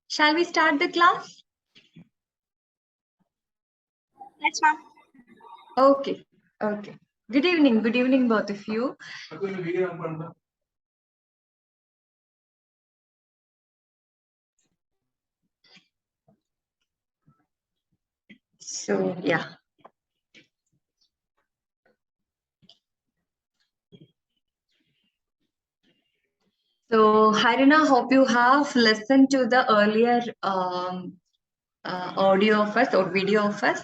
Shall we start the class? Yes, ma'am. Okay. Good evening, both of you. So, yeah. So, Harina, hope you have listened to the earlier audio of us or video of us.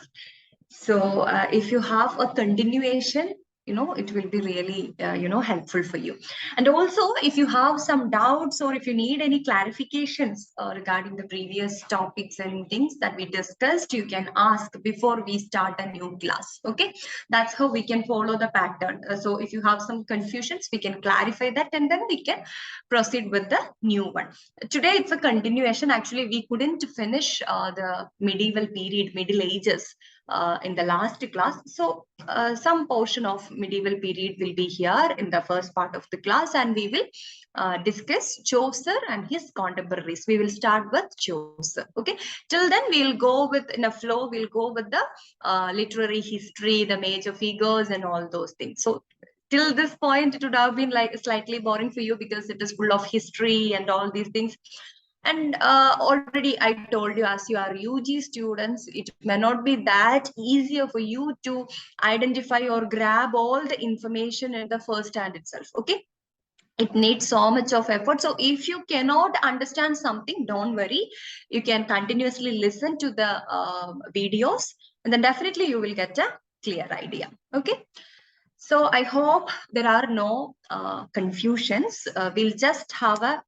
So if you have a continuation, it will be really, helpful for you. And also, if you have some doubts or if you need any clarifications regarding the previous topics and things that we discussed, you can ask before we start a new class. Okay, that's how we can follow the pattern. So if you have some confusions, we can clarify that and then we can proceed with the new one. Today, it's a continuation. Actually, we couldn't finish the medieval period, Middle Ages in the last class. So some portion of medieval period will be here in the first part of the class, and we will discuss Chaucer and his contemporaries. We will start with Chaucer. Okay. Till then, we'll go with in a flow. We'll go with the literary history, the major figures, and all those things. So till this point, it would have been like slightly boring for you because it is full of history and all these things. And already I told you, as you are UG students, it may not be that easier for you to identify or grab all the information in the first hand itself. Okay. It needs so much of effort. So if you cannot understand something, don't worry. You can continuously listen to the videos, and then definitely you will get a clear idea. Okay. So I hope there are no confusions. We'll just have a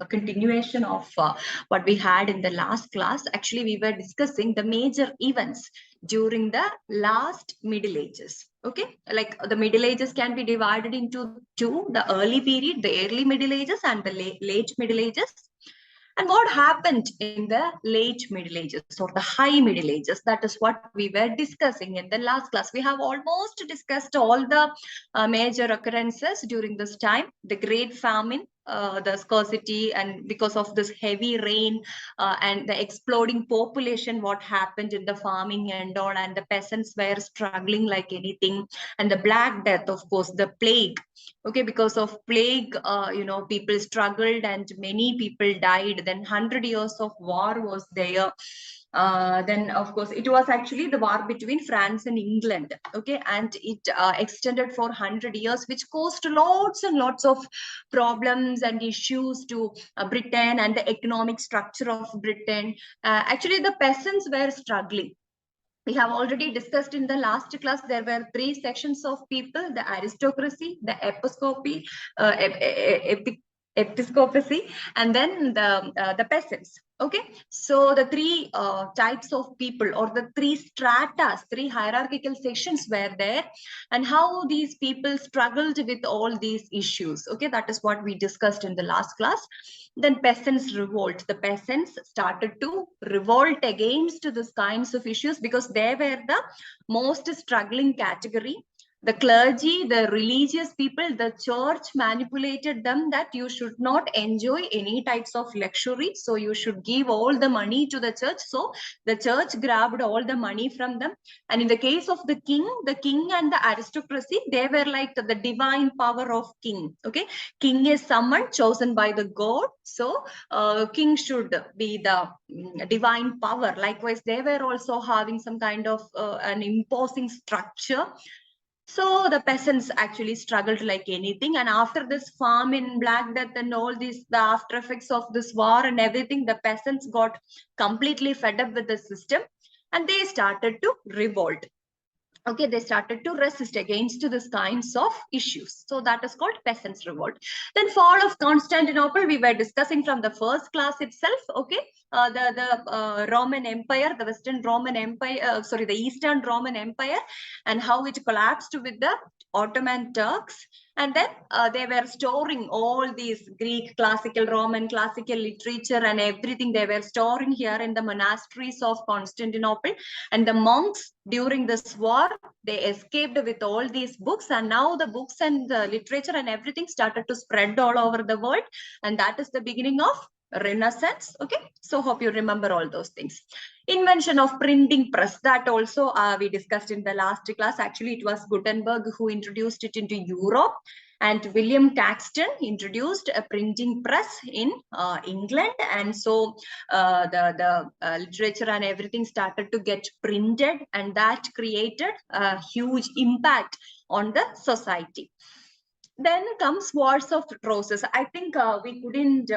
continuation of what we had in the last class. Actually, we were discussing the major events during the last Middle Ages. Okay, like the Middle Ages can be divided into two: the early period, the early Middle Ages, and the late Middle Ages. And what happened in the late Middle Ages or the high Middle Ages? That is what we were discussing in the last class. We have almost discussed all the major occurrences during this time. The Great Famine, the scarcity, and because of this heavy rain and the exploding population, what happened in the farming and all, and the peasants were struggling like anything. And the Black Death, of course, the plague. Okay, because of plague, people struggled and many people died. Then 100 years of war was there. Then of course it was actually the war between France and England. Okay, and it extended for 100 years, which caused lots and lots of problems and issues to Britain and the economic structure of Britain. Actually, the peasants were struggling. We have already discussed in the last class, there were three sections of people: the aristocracy, the episcopacy, and then the peasants. Okay, so the three types of people, or the three stratas, three hierarchical sections were there, and how these people struggled with all these issues. Okay, that is what we discussed in the last class. Then peasants revolt. The peasants started to revolt against these kinds of issues because they were the most struggling category. The clergy, the religious people, the church manipulated them that you should not enjoy any types of luxury. So you should give all the money to the church. So the church grabbed all the money from them. And in the case of the king and the aristocracy, they were like the divine power of king. Okay. King is someone chosen by the god. So king should be the divine power. Likewise, they were also having some kind of an imposing structure. So the peasants actually struggled like anything. And after this famine, Black Death, and all these, the after effects of this war and everything, the peasants got completely fed up with the system and they started to revolt. Okay, they started to resist against these kinds of issues. So that is called peasants revolt. Then fall of Constantinople, we were discussing from the first class itself. Okay, the Roman Empire, the Western Roman Empire, the Eastern Roman Empire, and how it collapsed with the Ottoman Turks. And then they were storing all these Greek classical, Roman classical literature and everything. They were storing here in the monasteries of Constantinople. And the monks during this war, they escaped with all these books. And now the books and the literature and everything started to spread all over the world. And that is the beginning of Renaissance. Okay, so hope you remember all those things. Invention of printing press, that also we discussed in the last class. Actually, it was Gutenberg who introduced it into Europe, and William Caxton introduced a printing press in England, and so the literature and everything started to get printed, and that created a huge impact on the society. Then comes Wars of Roses. I think we couldn't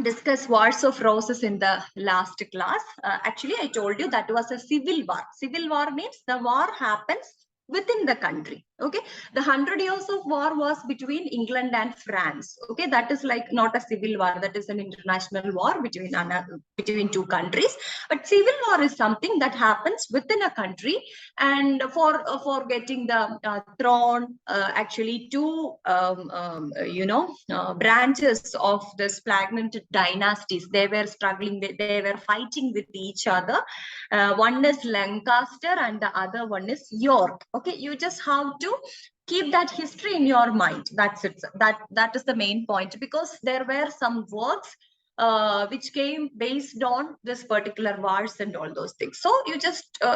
discuss Wars of Roses in the last class. Actually, I told you that was a civil war. Civil war means the war happens within the country. Okay, the 100 Years of War was between England and France. Okay, that is like not a civil war, that is an international war between two countries. But civil war is something that happens within a country, and for getting the throne, actually two branches of this pregnant dynasties, they were struggling, they were fighting with each other. One is Lancaster and the other one is York. Okay, you just have to keep that history in your mind. That's it. That is the main point, because there were some works which came based on this particular wars and all those things. So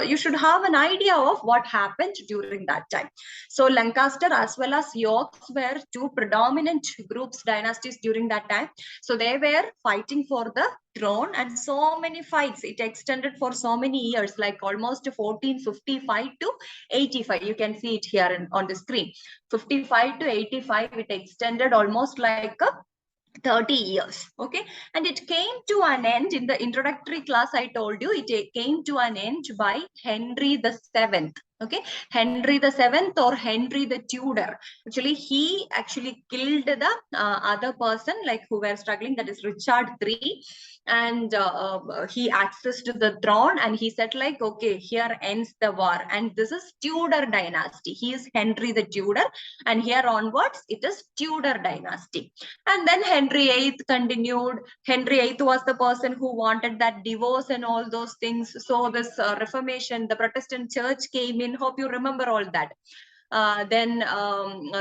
you should have an idea of what happened during that time. So Lancaster as well as York were two predominant groups, dynasties during that time. So they were fighting for the throne, and so many fights. It extended for so many years, like almost 1455 to 85. You can see it here on the screen. 55 to 85, it extended almost like a 30 years. Okay, and it came to an end. In the introductory class, I told you it came to an end by Henry the Seventh. Okay, Henry the Seventh, or Henry the Tudor. Actually, he actually killed the other person, like who were struggling, that is Richard III, and he accessed the throne, and he said like, okay, here ends the war, and this is Tudor dynasty. He is Henry the Tudor, and here onwards it is Tudor dynasty. And then Henry VIII continued. Henry VIII was the person who wanted that divorce and all those things. So this Reformation, the Protestant church came in. Hope you remember all that. Then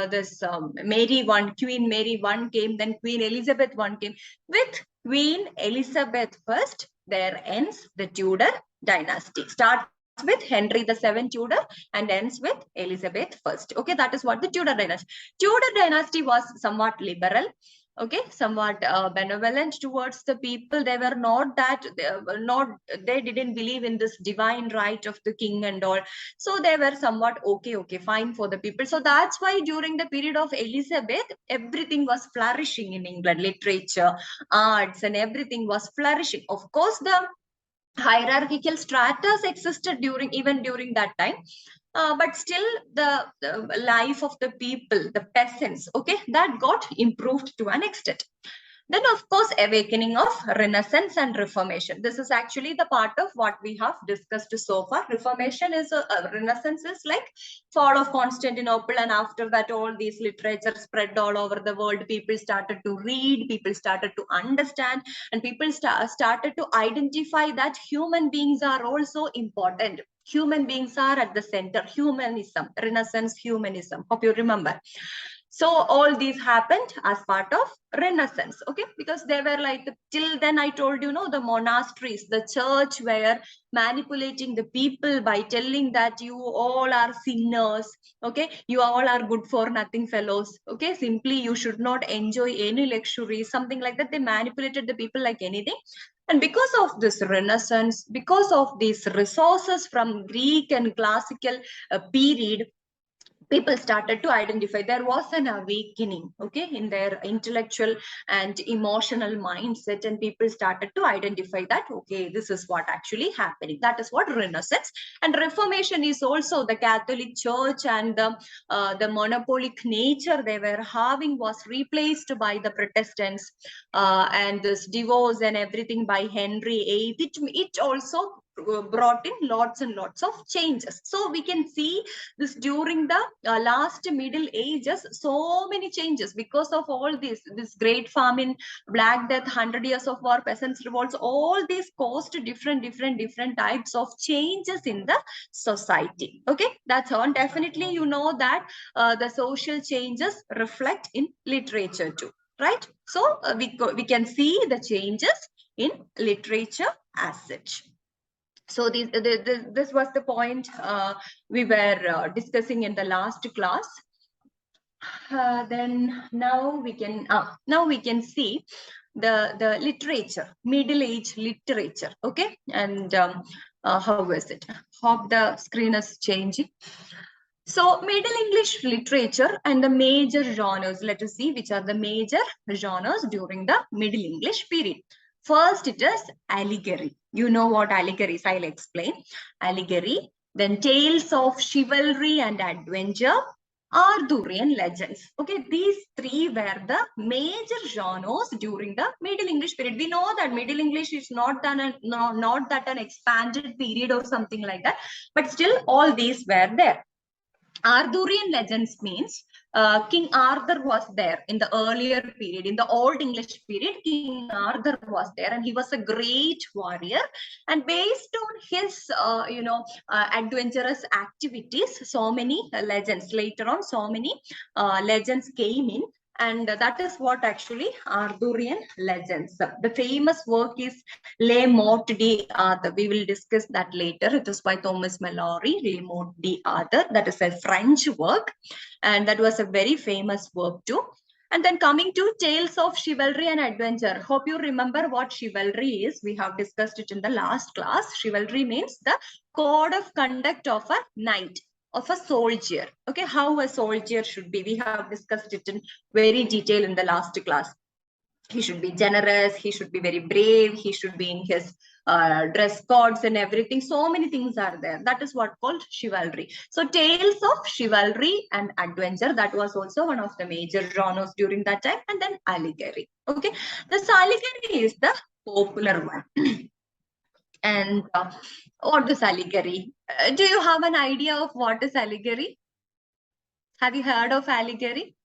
this Queen Mary I came, then Queen Elizabeth I came. With Queen Elizabeth I, there ends the Tudor dynasty. Starts with Henry VII Tudor and ends with Elizabeth I. Okay, that is what the Tudor dynasty. Tudor dynasty was somewhat liberal. Okay, somewhat benevolent towards the people. They were not that, they didn't believe in this divine right of the king and all. So they were somewhat okay, fine for the people. So that's why during the period of Elizabeth, everything was flourishing in England. Literature, arts, and everything was flourishing. Of course, the hierarchical stratas existed even during that time. But still the life of the people, the peasants, okay, that got improved to an extent. Then, of course, awakening of Renaissance and Reformation. This is actually the part of what we have discussed so far. Reformation is, Renaissance is like fall of Constantinople, and after that all these literature spread all over the world. People started to read, people started to understand, and people started to identify that human beings are also important. Human beings are at the center. Humanism, Renaissance humanism. Hope you remember. So all these happened as part of Renaissance, okay? Because they were like, till then I told you, the monasteries, the church were manipulating the people by telling that you all are sinners, okay? You all are good for nothing fellows, okay? Simply you should not enjoy any luxury, something like that. They manipulated the people like anything. And because of this Renaissance, because of these resources from Greek and classical period, people started to identify. There was an awakening, okay, in their intellectual and emotional mindset, and people started to identify that, okay, this is what actually happening. That is what Renaissance. And Reformation is also the Catholic Church, and the monopolic nature they were having was replaced by the Protestants, and this divorce and everything by Henry VIII. It also brought in lots and lots of changes. So we can see this during the last Middle Ages, so many changes because of all this great famine, Black Death, 100 Years of War, peasants revolts. All these caused different types of changes in the society. Okay, that's all. Definitely, you know that the social changes reflect in literature too. right? So we can see the changes in literature as such. So this was the point we were discussing in the last class. Then now we can see the literature, Middle Age literature. Okay, and how is it? Hope the screen is changing. So Middle English literature and the major genres. Let us see which are the major genres during the Middle English period. First, it is allegory. You know what allegory is? I'll explain. Allegory. Then tales of chivalry and adventure. Arthurian legends. Okay, these three were the major genres during the Middle English period. We know that Middle English is not that an expanded period or something like that, but still all these were there. Arthurian legends means King Arthur was there in the earlier period. In the Old English period, King Arthur was there, and he was a great warrior. And based on his, adventurous activities, so many legends. Later on, so many legends came in. And that is what actually Arthurian legends. The famous work is Les Morts d'Arthur. We will discuss that later. It is by Thomas Malory, Les Morts d'Arthur. That is a French work, and that was a very famous work too. And then coming to tales of chivalry and adventure. Hope you remember what chivalry is. We have discussed it in the last class. Chivalry means the code of conduct of a knight, of a soldier. Okay, how a soldier should be. We have discussed it in very detail in the last class. He should be generous, he should be very brave, he should be in his dress codes and everything. So many things are there. That is what called chivalry. So tales of chivalry and adventure, that was also one of the major genres during that time. And then allegory. Okay, this allegory is the popular one. And what is allegory? Do you have an idea of what is allegory? Have you heard of allegory?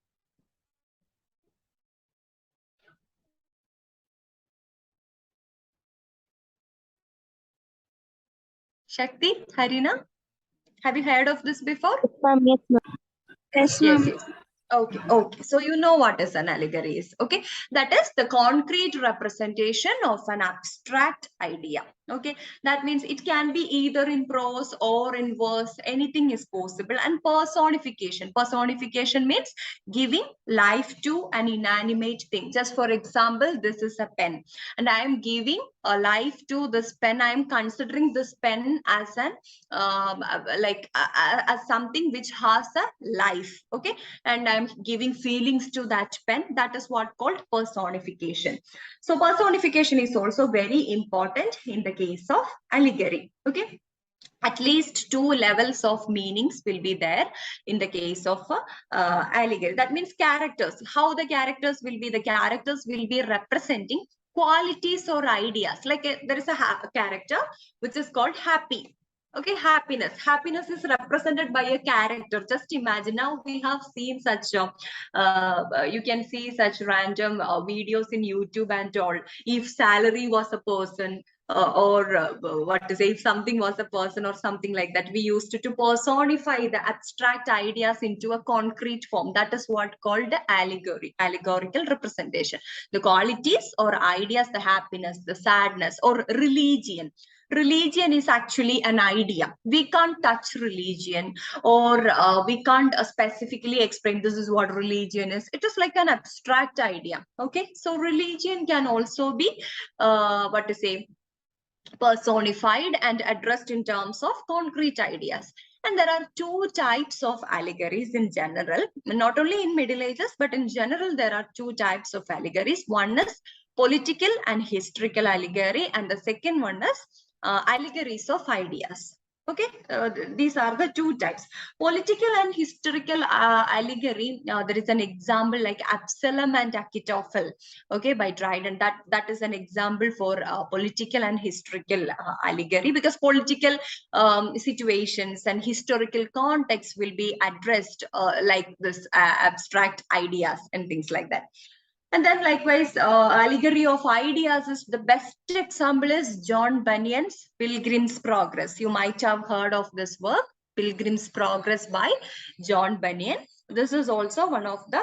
Shakti, Harina, have you heard of this before? Yes, ma'am. Yes, ma'am. Yes. Okay. So you know what is an allegory is. Okay. That is the concrete representation of an abstract idea. Okay. That means it can be either in prose or in verse. Anything is possible. And personification. Personification means giving life to an inanimate thing. Just for example, this is a pen, and I am giving a life to this pen. I am considering this pen as an as something which has a life. Okay, and I'm giving feelings to that pen. That is what called personification. So personification is also very important in the case of allegory. Okay, at least 2 levels of meanings will be there in the case of allegory. That means characters. How the characters will be? The characters will be representing qualities or ideas. Like there is a character which is called happy. Okay, happiness. Happiness is represented by a character. Just imagine. Now we have seen such, you can see such random videos in YouTube and all. If salary was a person, what to say, if something was a person or something like that, we used to personify the abstract ideas into a concrete form. That is what called allegory, allegorical representation. The qualities or ideas, the happiness, the sadness, or religion. Religion is actually an idea. We can't touch religion, or we can't specifically explain this is what religion is. It is like an abstract idea. Okay, so religion can also be what to say, personified and addressed in terms of concrete ideas. And there are 2 types of allegories in general, not only in Middle Ages, but in general, there are 2 types of allegories. One is political and historical allegory, and the second one is allegories of ideas. Okay, these are the 2 types. Political and historical allegory, there is an example like Absalom and Achitophel, okay, by Dryden. That is an example for political and historical allegory, because political situations and historical context will be addressed like this abstract ideas and things like that. And then likewise, allegory of ideas is the best example is John Bunyan's Pilgrim's Progress. You might have heard of this work, Pilgrim's Progress by John Bunyan. This is also one of the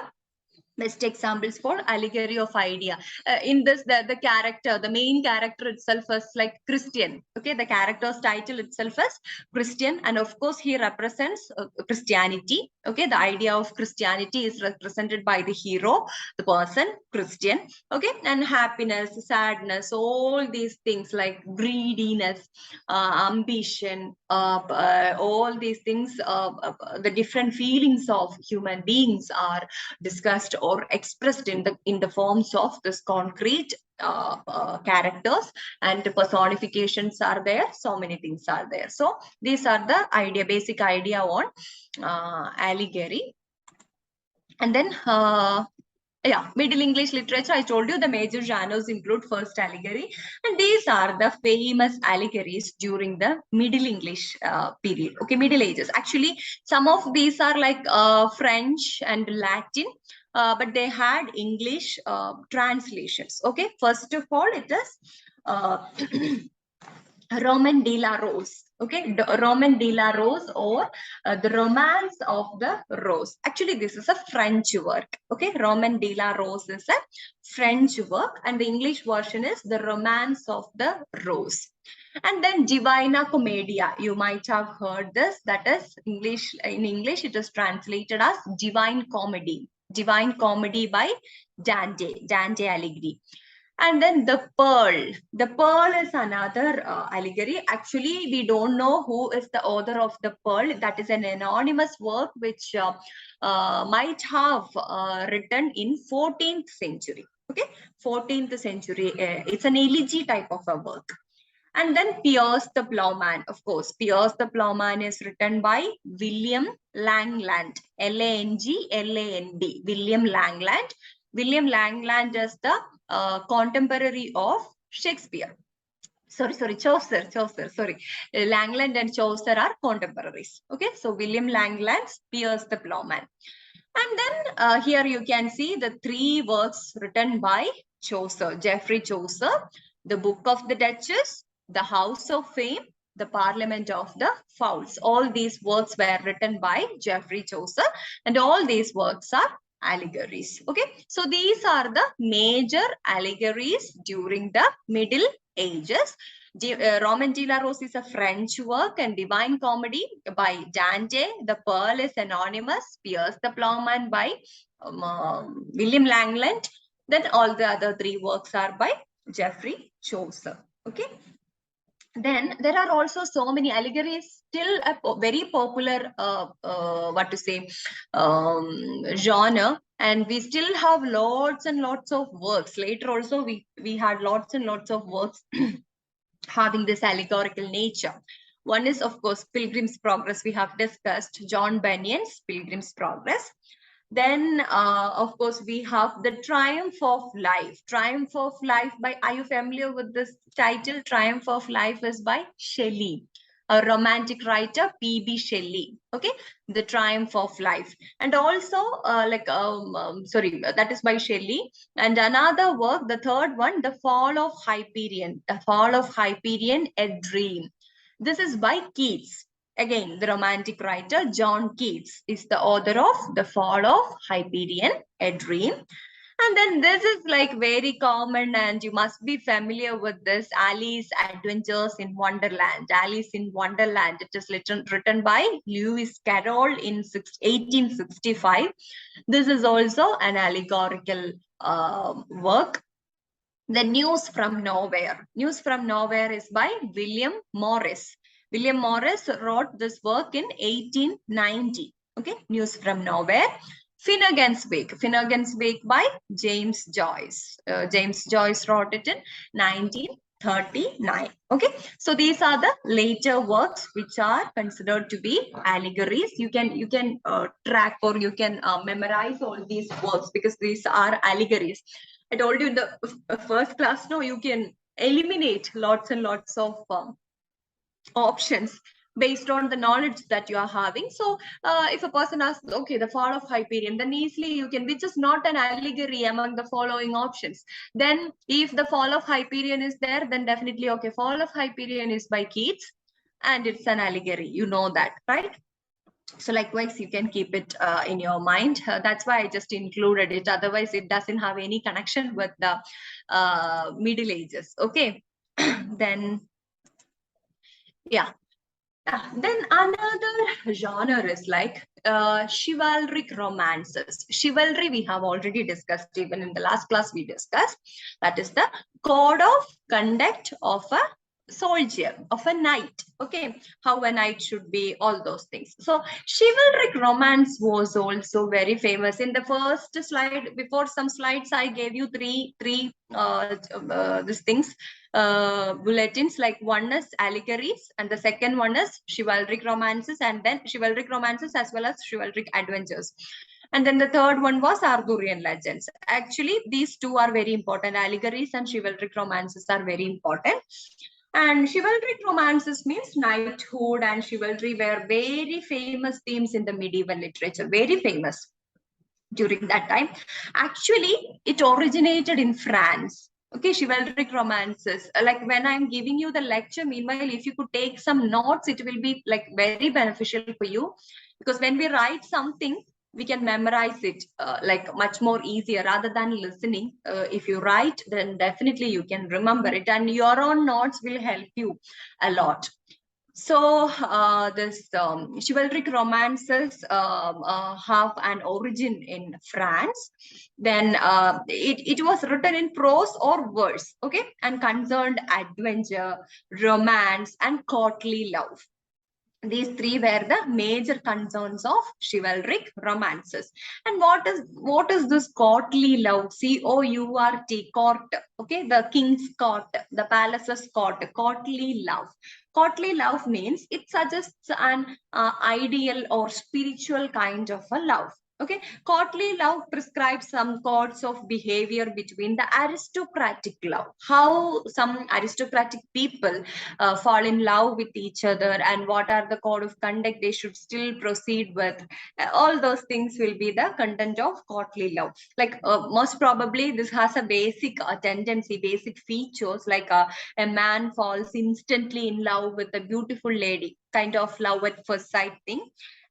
Best examples for allegory of idea. In this, the character, the main character itself is like Christian. Okay, the character's title itself is Christian, and of course he represents Christianity. Okay, the idea of Christianity is represented by the hero, the person Christian. Okay, and happiness, sadness, all these things like greediness, ambition, all these things, the different feelings of human beings are discussed or expressed in the forms of this concrete characters, and personifications are there. So many things are there. So these are the basic idea on allegory. And then Middle English literature, I told you the major genres include first allegory, and these are the famous allegories during the Middle English period. Okay, Middle Ages. Actually, some of these are like French and Latin, but they had English translations. Okay, first of all, it is Roman de la Rose. Okay, Roman de la Rose, or the Romance of the Rose. Actually, this is a French work. Okay, Roman de la Rose is a French work, and the English version is the Romance of the Rose. And then Divina Commedia, you might have heard this. That is English. In English, it is translated as Divine Comedy. Divine Comedy by Dante Alighieri. And then the Pearl. The Pearl is another allegory. Actually, we don't know who is the author of the Pearl. That is an anonymous work which might have written in 14th century. Okay, 14th century. It's an elegy type of a work. And then Piers the Plowman. Of course, Piers the Plowman is written by William Langland. Langland. William Langland. William Langland is the contemporary of Shakespeare. Chaucer. Sorry, Langland and Chaucer are contemporaries. Okay, so William Langland's Piers the Plowman. And then here you can see the three works written by Chaucer, Geoffrey Chaucer: the Book of the Duchess, the House of Fame, the Parliament of the Fowls. All these works were written by Geoffrey Chaucer, and all these works are allegories. Okay, so these are the major allegories during the Middle Ages. Roman de la Rose is a French work, and Divine Comedy by Dante. The Pearl is anonymous. Piers the Plowman by William Langland. Then all the other three works are by Geoffrey Chaucer. Okay. Then there are also so many allegories, still a very popular genre, and we still have lots and lots of works. Later also we had lots and lots of works having this allegorical nature. One is, of course, Pilgrim's Progress. We have discussed John Bunyan's Pilgrim's Progress. Then, of course, we have the Triumph of Life. Triumph of Life by, are you familiar with this title? Triumph of Life is by Shelley, a romantic writer, P.B. Shelley. Okay, the Triumph of Life. And also, that is by Shelley. And another work, the third one, The Fall of Hyperion. The Fall of Hyperion, A Dream. This is by Keats. Again, the romantic writer John Keats is the author of The Fall of Hyperion, A Dream. And then this is like very common, and you must be familiar with this, Alice Adventures in Wonderland. Alice in Wonderland. It is written by Lewis Carroll in 1865. This is also an allegorical work. The News from Nowhere. News from Nowhere is by William Morris. William Morris wrote this work in 1890. Okay, News from Nowhere. Finnegan's Wake. Finnegan's Wake by James Joyce. James Joyce wrote it in 1939. Okay, so these are the later works which are considered to be allegories. You can track, or you can memorize all these works, because these are allegories. I told you in the first class, no, you can eliminate lots and lots of options based on the knowledge that you are having. So if a person asks, okay, The Fall of Hyperion, then easily you can, which is not an allegory among the following options. Then if The Fall of Hyperion is there, then definitely, okay, Fall of Hyperion is by Keats, and it's an allegory. You know that, right? So likewise, you can keep it in your mind. That's why I just included it. Otherwise, it doesn't have any connection with the Middle Ages. Okay. Then, yeah. Then another genre is like chivalric romances. Chivalry we have already discussed, even in the last class we discussed. That is the code of conduct of a soldier, of a knight. Okay, how a knight should be, all those things. So chivalric romance was also very famous. In the first slide, before some slides, I gave you three these things, bulletins. Like one is allegories, and the second one is chivalric romances, and then chivalric romances as well as chivalric adventures. And then the third one was Arthurian legends. Actually, these two are very important. Allegories and chivalric romances are very important. And chivalric romances means knighthood and chivalry were very famous themes in the medieval literature, very famous during that time. Actually, it originated in France. Okay, chivalric romances. Like when I'm giving you the lecture, meanwhile, if you could take some notes, it will be like very beneficial for you. Because when we write something, we can memorize it like much more easier rather than listening. If you write, then definitely you can remember it, and your own notes will help you a lot. So this chivalric romances have an origin in France. Then it was written in prose or verse, okay, and concerned adventure, romance, and courtly love. These three were the major concerns of chivalric romances. And what is this courtly love? C-O-U-R-T, court. Okay, the king's court, the palace's court, courtly love. Courtly love means it suggests an ideal or spiritual kind of a love. Okay, courtly love prescribes some codes of behavior between the aristocratic love. How some aristocratic people fall in love with each other, and what are the code of conduct they should still proceed with. All those things will be the content of courtly love. Like most probably this has a basic tendency, basic features, like a man falls instantly in love with a beautiful lady, kind of love at first sight thing,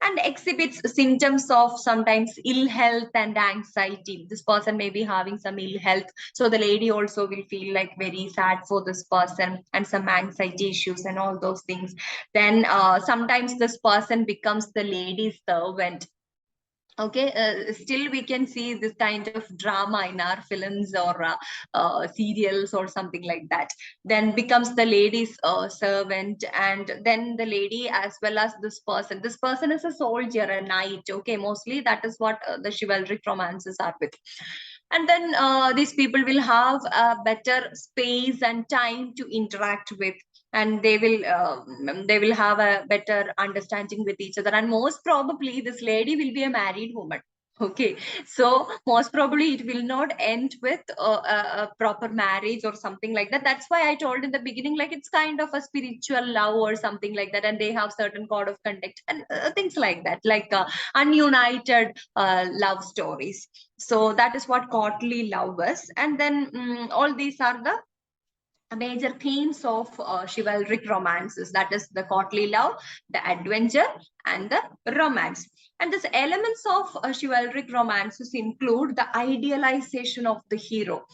and exhibits symptoms of sometimes ill health and anxiety. This person may be having some ill health, so the lady also will feel like very sad for this person, and some anxiety issues and all those things. Then sometimes this person becomes the lady's servant. Okay, still we can see this kind of drama in our films or serials or something like that. Then becomes the lady's servant, and then the lady as well as this person is a soldier, a knight. Okay, mostly that is what the chivalric romances are with. And then these people will have a better space and time to interact with, and they will have a better understanding with each other. And most probably this lady will be a married woman. Okay, so most probably it will not end with a proper marriage or something like that. That's why I told in the beginning, like it's kind of a spiritual love or something like that, and they have certain code of conduct and things like that, like ununited love stories. So that is what courtly love is. And then all these are the major themes of chivalric romances. That is the courtly love, the adventure, and the romance. And these elements of chivalric romances include the idealization of the hero.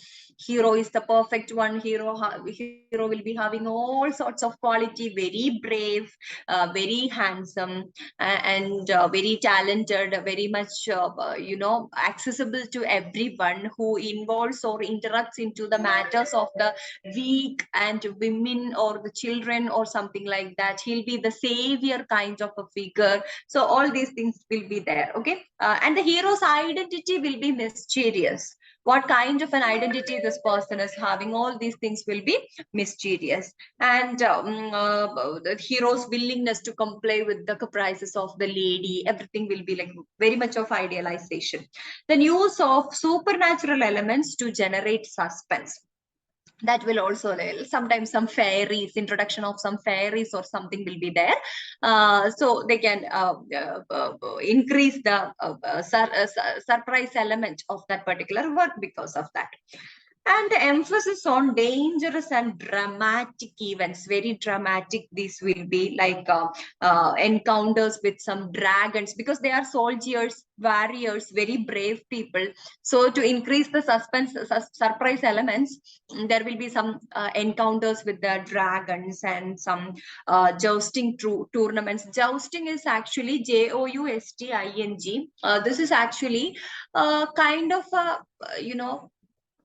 Hero is the perfect one. Hero will be having all sorts of quality, very brave, very handsome, and very talented, very much accessible to everyone, who involves or interacts into the matters of the weak and women or the children or something like that. He'll be the savior kind of a figure. So all these things will be there. Okay, and the hero's identity will be mysterious. What kind of an identity this person is having, all these things will be mysterious. And the hero's willingness to comply with the caprices of the lady, everything will be like very much of idealization. Then use of supernatural elements to generate suspense. That will also, sometimes some fairies, introduction of some fairies or something will be there. So they can increase the surprise element of that particular work because of that. And the emphasis on dangerous and dramatic events, very dramatic. These will be like encounters with some dragons, because they are soldiers, warriors, very brave people. So to increase the suspense, surprise elements, there will be some encounters with the dragons and some jousting tournaments. Jousting is actually Jousting. This is actually kind of a,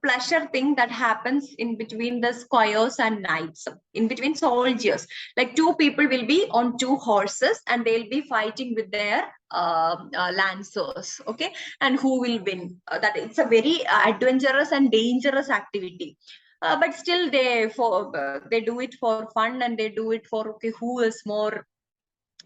pleasure thing that happens in between the squires and knights, in between soldiers. Like two people will be on two horses and they'll be fighting with their lancers, okay, and who will win. That it's a very adventurous and dangerous activity. But still they do it for fun, and they do it for, okay, who is more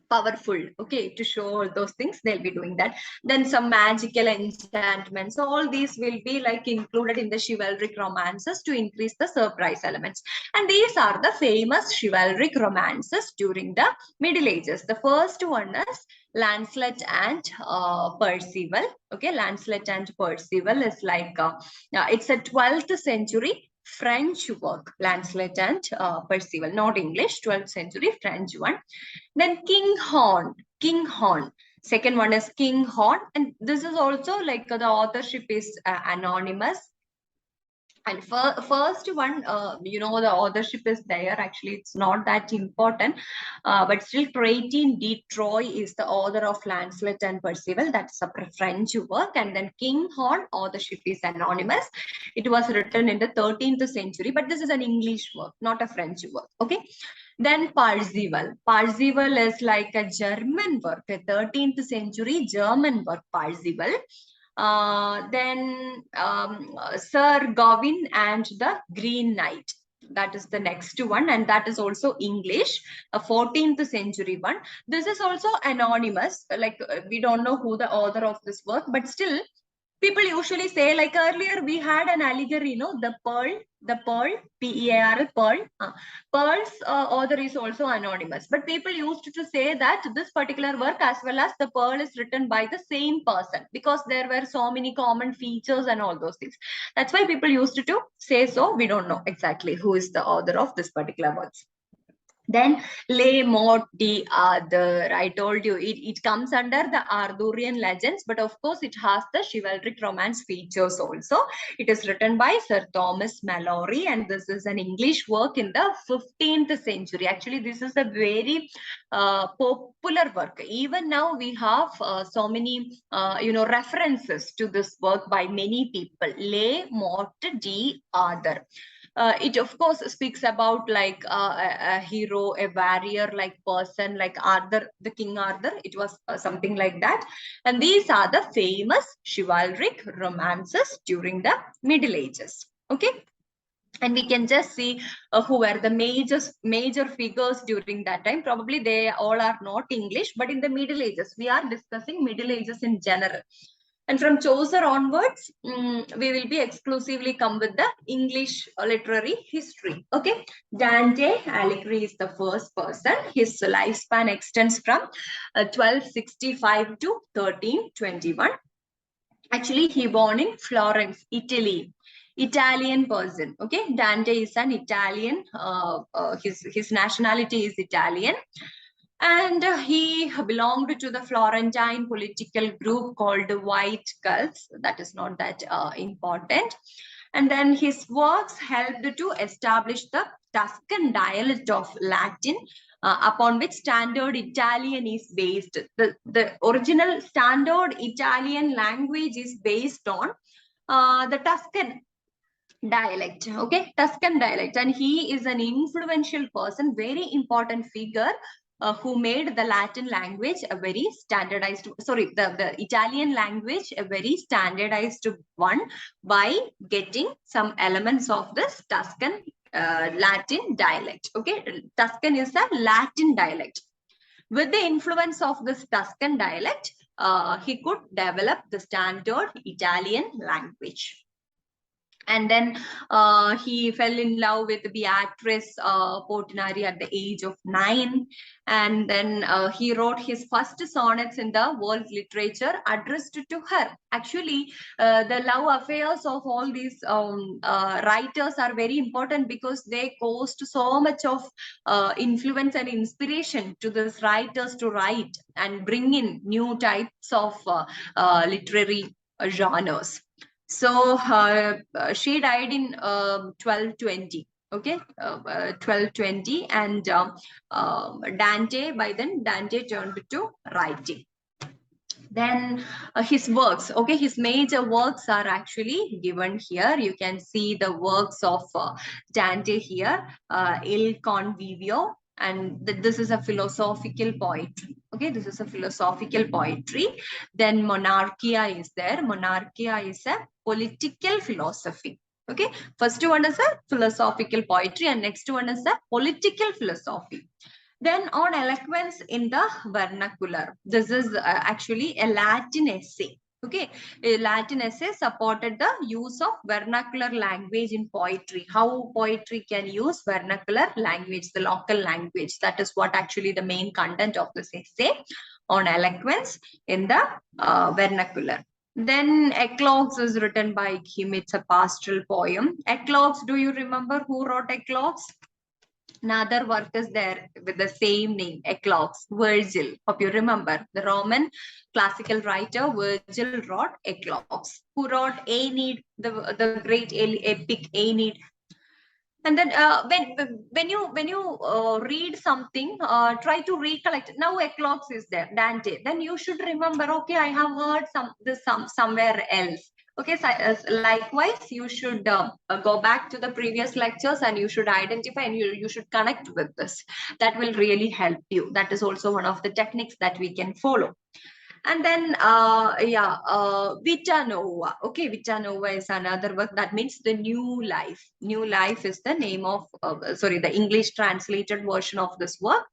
powerful, okay, to show all those things, they'll be doing that. Then some magical enchantments, all these will be like included in the chivalric romances to increase the surprise elements. And these are the famous chivalric romances during the Middle Ages. The first one is Lancelot and Percival. Okay, Lancelot and Percival is like it's a 12th century French work. Lancelot and Percival, not English, 12th century French one. Then King Horn. Second one is King Horn, and this is also like the authorship is anonymous. And first one, the authorship is there. Actually, it's not that important, but still, Crétin de Troyes is the author of Lancelot and Percival. That's a French work. And then King Horn, authorship is anonymous. It was written in the 13th century, but this is an English work, not a French work. Okay. Then Parzival. Parzival is like a German work, a 13th century German work, Parzival. Then Sir Gawain and the Green Knight. That is the next one, and that is also English, a 14th century one. This is also anonymous, like we don't know who the author of this work, but still people usually say, like earlier we had an allegory, the pearl, Pearl, pearl. Pearl's author is also anonymous, but people used to say that this particular work as well as the pearl is written by the same person, because there were so many common features and all those things. That's why people used to say so. We don't know exactly who is the author of this particular work. Then Le Morte d'Arthur, I told you, it comes under the Arthurian legends, but of course it has the chivalric romance features also. It is written by Sir Thomas Malory, and this is an English work in the 15th century. Actually, this is a very popular work. Even now we have so many references to this work by many people. Le Morte d'Arthur. It of course speaks about like a hero, a warrior like person, like Arthur, the King Arthur. It was something like that. And these are the famous chivalric romances during the Middle Ages. Okay. And we can just see who were the major figures during that time. Probably they all are not English, but in the Middle Ages, we are discussing Middle Ages in general. And from Chaucer onwards, we will be exclusively come with the English literary history. Okay. Dante Alighieri is the first person. His lifespan extends from 1265 to 1321. Actually, he born in Florence, Italy. Italian person. Okay. Dante is an Italian. His nationality is Italian. And he belonged to the Florentine political group called the White Guards. That is not that important. And then his works helped to establish the Tuscan dialect of Latin, upon which standard Italian is based. The original standard Italian language is based on the Tuscan dialect. Okay, Tuscan dialect. And he is an influential person, very important figure, who made the Latin language a very standardized, the Italian language a very standardized one by getting some elements of this Tuscan Latin dialect. Okay, Tuscan is a Latin dialect. With the influence of this Tuscan dialect, he could develop the standard Italian language. And then he fell in love with Beatrice Portinari at the age of 9. And then he wrote his first sonnets in the world literature addressed to her. Actually, the love affairs of all these writers are very important because they caused so much of influence and inspiration to these writers to write and bring in new types of literary genres. So she died in 1220. Okay, 1220, and Dante, by then Dante turned to writing. Then his works, okay, his major works are actually given here. You can see the works of Dante here, Il Convivio, and this is a philosophical poetry. Okay, this is a philosophical poetry. Then Monarchia is there. Monarchia is a political philosophy. Okay, first one is a philosophical poetry, and next one is a political philosophy. Then on eloquence in the vernacular, this is actually a Latin essay. Okay, a Latin essay supported the use of vernacular language in poetry. How poetry can use vernacular language, the local language. That is what actually the main content of this essay on eloquence in the vernacular. Then Eclogues is written by him. It's a pastoral poem. Eclogues, do you remember who wrote Eclogues? Another work is there with the same name, Eclogues, Virgil. Hope you remember. The Roman classical writer Virgil wrote Eclogues. Who wrote Aeneid, the great epic Aeneid. And then when you read something, try to recollect. Now Eclogues is there, Dante. Then you should remember. Okay, I have heard somewhere else. Okay, so, likewise, you should go back to the previous lectures and you should identify and you should connect with this. That will really help you. That is also one of the techniques that we can follow. And then, Vita Nova. Okay, Vita Nova is another work that means the new life. New life is the name of, the English translated version of this work.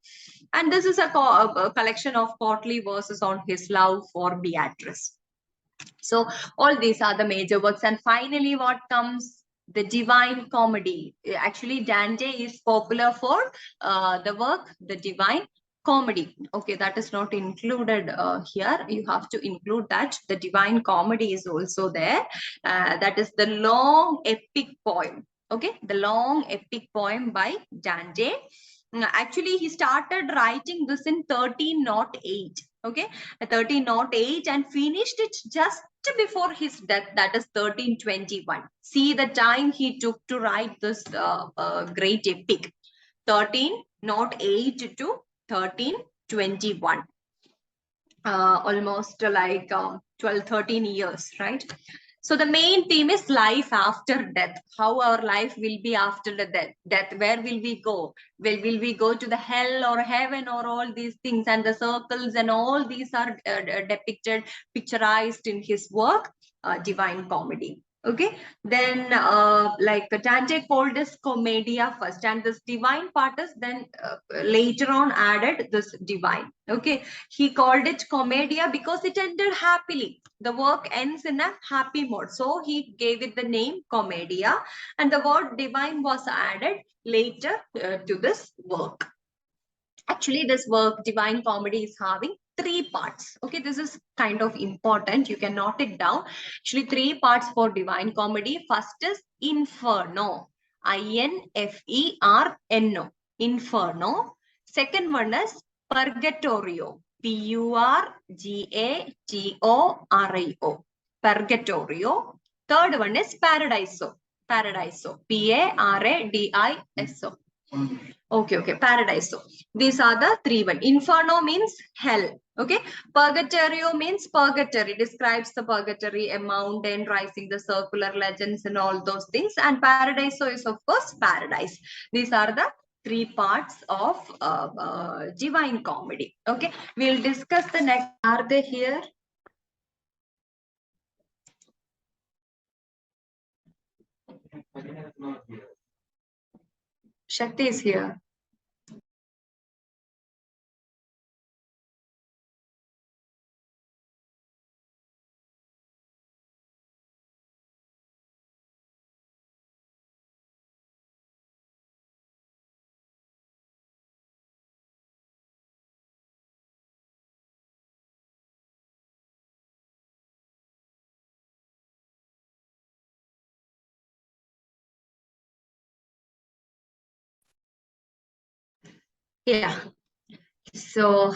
And this is a collection of courtly verses on his love for Beatrice. So all these are the major works. And finally, what comes? The Divine Comedy. Actually, Dante is popular for the work, the Divine Comedy. Okay, that is not included here. You have to include that. The Divine Comedy is also there. That is the long epic poem. Okay, the long epic poem by Dante. Actually, he started writing this in 1308. Okay, 1308, and finished it just before his death, that is 1321. See the time he took to write this great epic, 1308 to 1321. Almost like 12, 13 years, right? So the main theme is life after death, how our life will be after the death. Where will we go? Will we go to the hell or heaven or all these things? And the circles and all these are depicted, picturized in his work, Divine Comedy. Okay, then like Dante called this Commedia first, and this divine part is then later on added this divine. Okay, he called it Commedia because it ended happily. The work ends in a happy mode, so he gave it the name Commedia, and the word divine was added later to this work. Actually, this work, Divine Comedy, is having 3 parts. Okay, this is kind of important. You can note it down. Actually, 3 parts for Divine Comedy. First is Inferno. Inferno. Inferno. Second one is Purgatorio. Purgatorio. Purgatorio. Third one is Paradiso. Paradiso. Paradiso. Okay, Paradiso. These are the 3 ones. Inferno means hell. Okay, Purgatorio means purgatory, describes the purgatory, a mountain rising, the circular legends and all those things. And Paradiso is of course paradise. These are the 3 parts of Divine Comedy. Okay, we'll discuss the next. Are they here? Shakti is here. Yeah. So,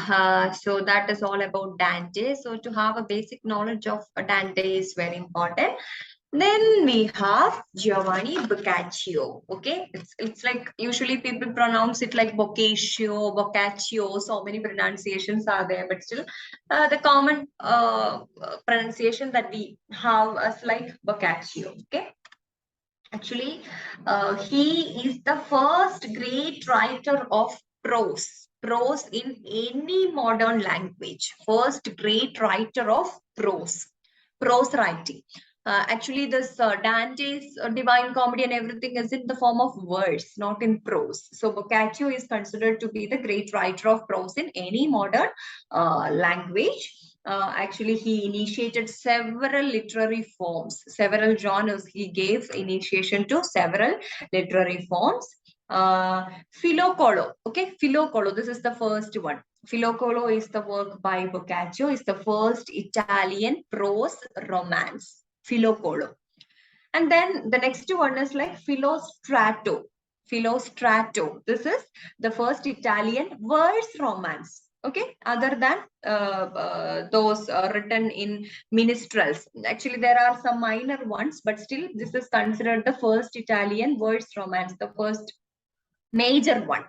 so that is all about Dante. So to have a basic knowledge of Dante is very important. Then we have Giovanni Boccaccio. Okay, it's like usually people pronounce it like Boccaccio, Boccaccio. So many pronunciations are there, but still, the common pronunciation that we have is like Boccaccio. Okay, actually, he is the first great writer of prose in any modern language. First great writer of prose writing. Actually, this Dante's Divine Comedy and everything is in the form of verse, not in prose. So Boccaccio is considered to be the great writer of prose in any modern language. Actually, he initiated several literary forms, several genres. He gave initiation to several literary forms. Filocolo, okay, Filocolo, this is the first one. Filocolo is the work by Boccaccio, is the first Italian prose romance, Filocolo. And then the next one is like Filostrato. Filostrato. This is the first Italian verse romance. Okay, other than those written in minstrels. Actually, there are some minor ones, but still, this is considered the first Italian verse romance, the first major one,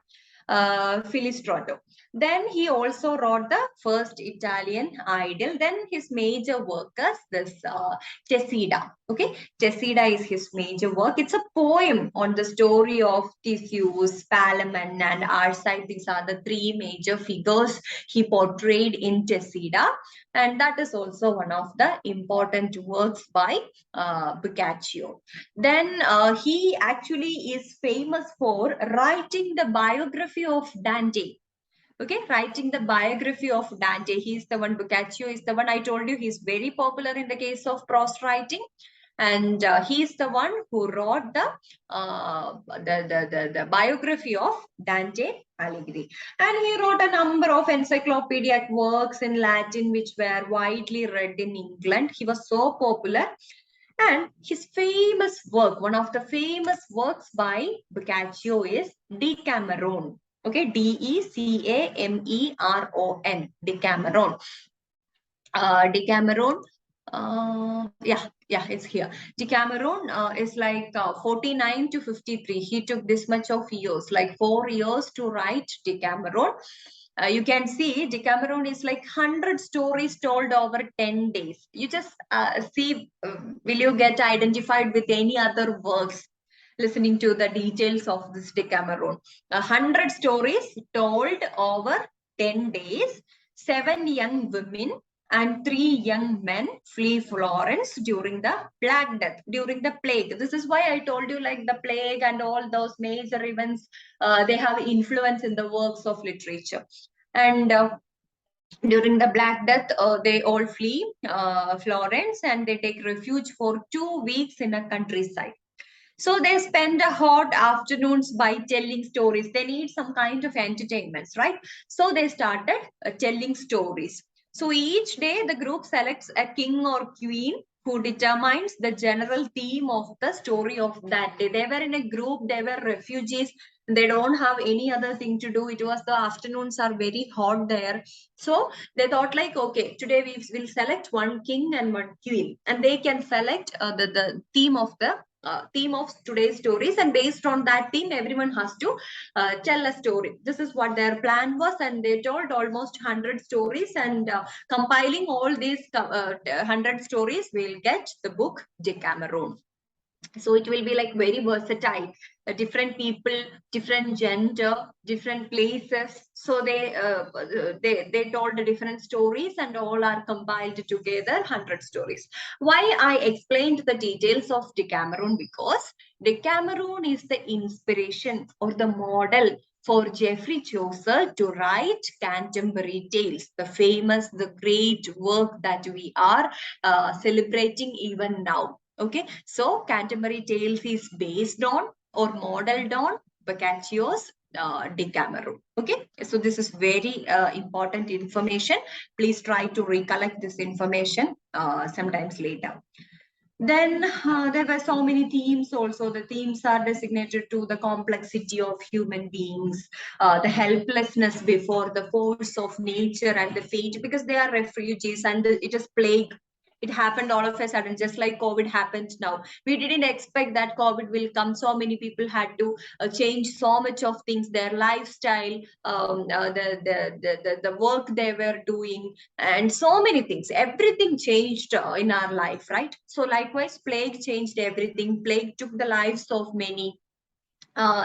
Filistrato. Then he also wrote the first Italian idyll. Then his major work is this Tessida. Okay, Tessida is his major work. It's a poem on the story of Theseus, Palamon, and Arcite. These are the three major figures he portrayed in Tessida, and that is also one of the important works by Boccaccio. Then he actually is famous for writing the biography of Dante. Okay, writing the biography of Dante. He's the one, Boccaccio is the one I told you, he's very popular in the case of prose writing. And he's the one who wrote the biography of Dante Alighieri. And he wrote a number of encyclopedic works in Latin, which were widely read in England. He was so popular. And his famous work, one of the famous works by Boccaccio is Decameron. Okay, Decameron, Decameron. Decameron, yeah, it's here. Decameron is like 49 to 53. He took this much of years, like 4 years to write Decameron. You can see Decameron is like 100 stories told over 10 days. You just see, will you get identified with any other works listening to the details of this Decameron? 100 stories told over 10 days, 7 young women and 3 young men flee Florence during the Black Death, during the plague. This is why I told you, like the plague and all those major events, they have influence in the works of literature. And during the Black Death, they all flee Florence and they take refuge for 2 weeks in a countryside. So they spend a hot afternoons by telling stories. They need some kind of entertainments, right? So they started telling stories. So each day the group selects a king or queen who determines the general theme of the story of that day. They were in a group, they were refugees, they don't have any other thing to do. It was the afternoons are very hot there. So they thought like, okay, today we will select one king and one queen, and they can select the theme of the theme of today's stories, and based on that theme everyone has to tell a story. This is what their plan was, and they told almost 100 stories, and compiling all these 100 stories will get the book Decameron. So it will be like very versatile, different people, different gender, different places. So they told the different stories and all are compiled together, 100 stories. Why I explained the details of Decameron? Because Decameron is the inspiration or the model for Geoffrey Chaucer to write Canterbury Tales, the famous, the great work that we are celebrating even now. Okay, so Canterbury Tales is based on or modeled on Boccaccio's Decameron. Okay, so this is very important information. Please try to recollect this information sometimes later. Then there were so many themes also. The themes are designated to the complexity of human beings, the helplessness before the force of nature and the fate, because they are refugees and it is plague. It happened all of a sudden, just like COVID happened now. We didn't expect that COVID will come. So many people had to change so much of things, their lifestyle, the work they were doing, and so many things. Everything changed in our life, right? So likewise, plague changed everything. Plague took the lives of many.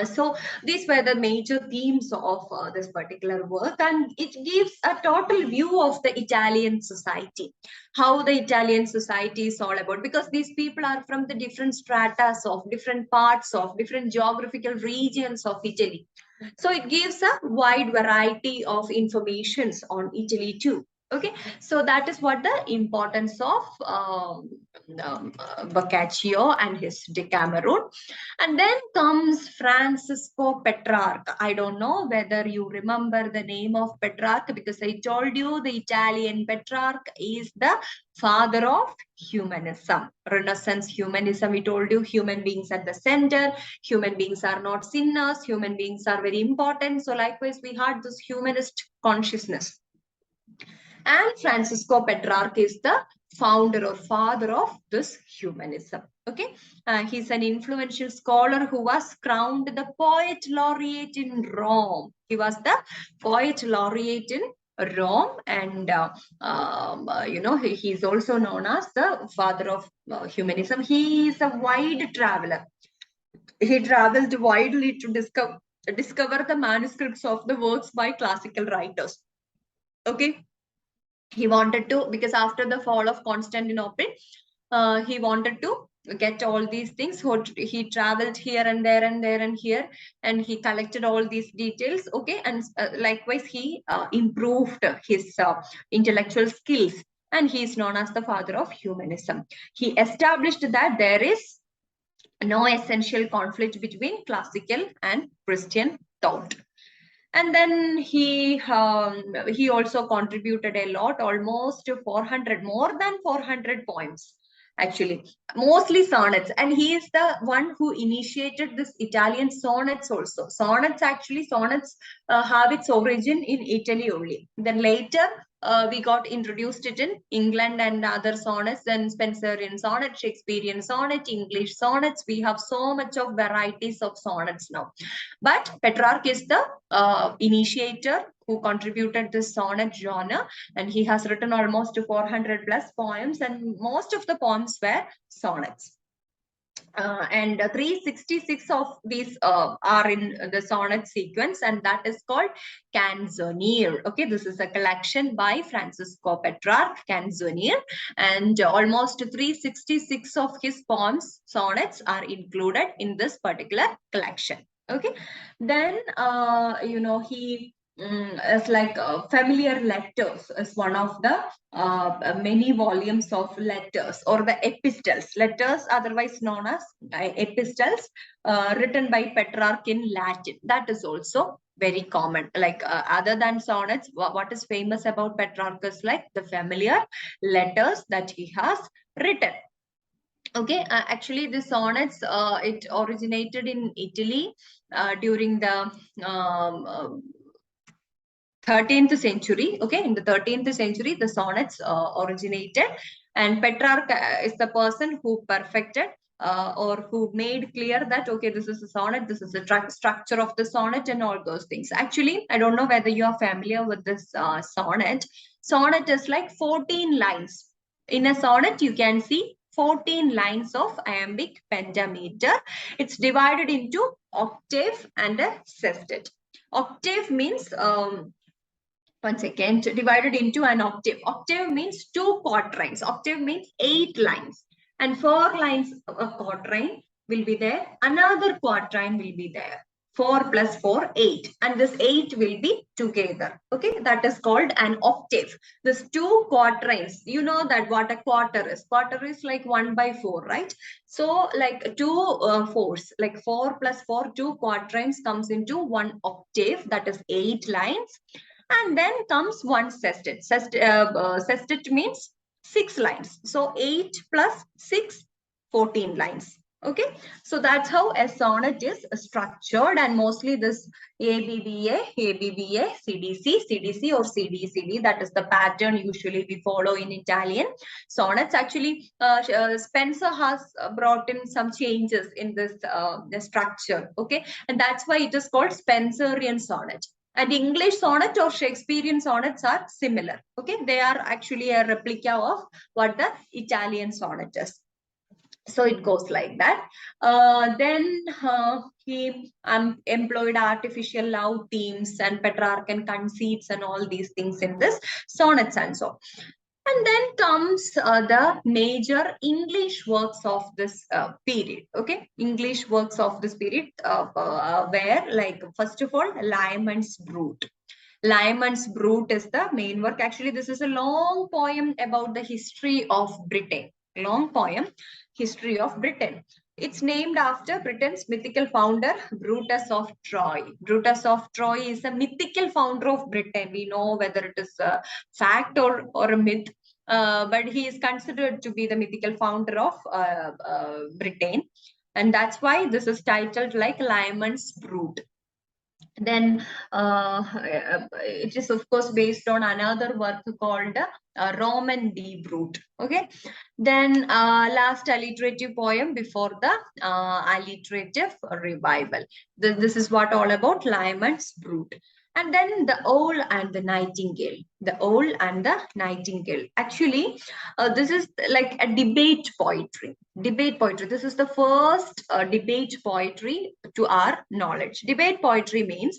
So these were the major themes of this particular work, and it gives a total view of the Italian society, how the Italian society is all about, because these people are from the different stratas of different parts of different geographical regions of Italy. So it gives a wide variety of informations on Italy too. Okay, so that is what the importance of Boccaccio and his Decameron. And then comes Francisco Petrarch. I don't know whether you remember the name of Petrarch, because I told you the Italian Petrarch is the father of humanism, Renaissance humanism. We told you human beings at the center, human beings are not sinners, human beings are very important. So likewise, we had this humanist consciousness. And Francisco Petrarch is the founder or father of this humanism. Okay, he's an influential scholar who was crowned the poet laureate in Rome. He was the poet laureate in Rome, and he's also known as the father of humanism. He is a wide traveler. He traveled widely to discover the manuscripts of the works by classical writers. Okay, he wanted to, because after the fall of Constantinople, he wanted to get all these things. So he traveled here and there and there and here, and he collected all these details. Okay, and likewise he improved his intellectual skills, and he is known as the father of humanism. He established that there is no essential conflict between classical and Christian thought. And then he also contributed a lot, almost 400, more than 400 poems, actually, mostly sonnets. And he is the one who initiated this Italian sonnets also. Sonnets have its origin in Italy only. Then later, we got introduced it in England and other sonnets, then Spenserian sonnet, Shakespearean sonnet, English sonnets. We have so much of varieties of sonnets now. But Petrarch is the initiator who contributed this sonnet genre, and he has written almost 400 plus poems, and most of the poems were sonnets. And 366 of these are in the sonnet sequence, and that is called Canzoniere. Okay, this is a collection by Francisco Petrarch, Canzoniere, and almost 366 of his poems, sonnets, are included in this particular collection. Okay, then he it's like familiar letters is one of the many volumes of letters, or the epistles, letters otherwise known as epistles, written by Petrarch in Latin. That is also very common. Like other than sonnets, what is famous about Petrarch is like the familiar letters that he has written. Okay, actually the sonnets, it originated in Italy during the 13th century. Okay, in the 13th century, the sonnets originated, and Petrarch is the person who perfected or who made clear that, okay, this is a sonnet, this is the structure of the sonnet and all those things. Actually, I don't know whether you are familiar with this sonnet. Sonnet is like 14 lines. In a sonnet, you can see 14 lines of iambic pentameter. It's divided into octave and a sestet. Octave means one second, divided into an octave. Octave means 2 quatrains. Octave means 8 lines. And 4 lines of a quatrain will be there. Another quatrain will be there. 4 plus 4, 8. And this 8 will be together. Okay, that is called an octave. This 2 quatrains, you know that what a quarter is. Quarter is like 1 by 4, right? So like 2 fours, like 4 plus 4, 2 quatrains comes into 1 octave, that is 8 lines. And then comes one sestet. Sestet means 6 lines. So 8 plus 6, 14 lines. Okay, so that's how a sonnet is structured, and mostly this ABBA, ABBA, CDC, CDC, or CDCD. That is the pattern usually we follow in Italian sonnets. Actually, Spencer has brought in some changes in this the structure. Okay, and that's why it is called Spenserian sonnet. And English sonnet or Shakespearean sonnets are similar. Okay, they are actually a replica of what the Italian sonnet is. So it goes like that. Then he employed artificial love themes and Petrarchan conceits and all these things in this sonnets and so. And then comes the major English works of this period. Okay, English works of this period where, like, first of all, Lyman's Brut. Lyman's Brut is the main work. Actually, this is a long poem about the history of Britain. Long poem, history of Britain. It's named after Britain's mythical founder, Brutus of Troy. Brutus of Troy is a mythical founder of Britain. We know whether it is a fact or a myth, but he is considered to be the mythical founder of Britain. And that's why this is titled like Lyman's Brut. Then it is of course based on another work called Roman de Brut. Okay, then last alliterative poem before the alliterative revival. This is what all about Lyman's Brut. And then the Owl and the Nightingale. The Owl and the Nightingale. Actually, this is like a debate poetry. Debate poetry. This is the first debate poetry to our knowledge. Debate poetry means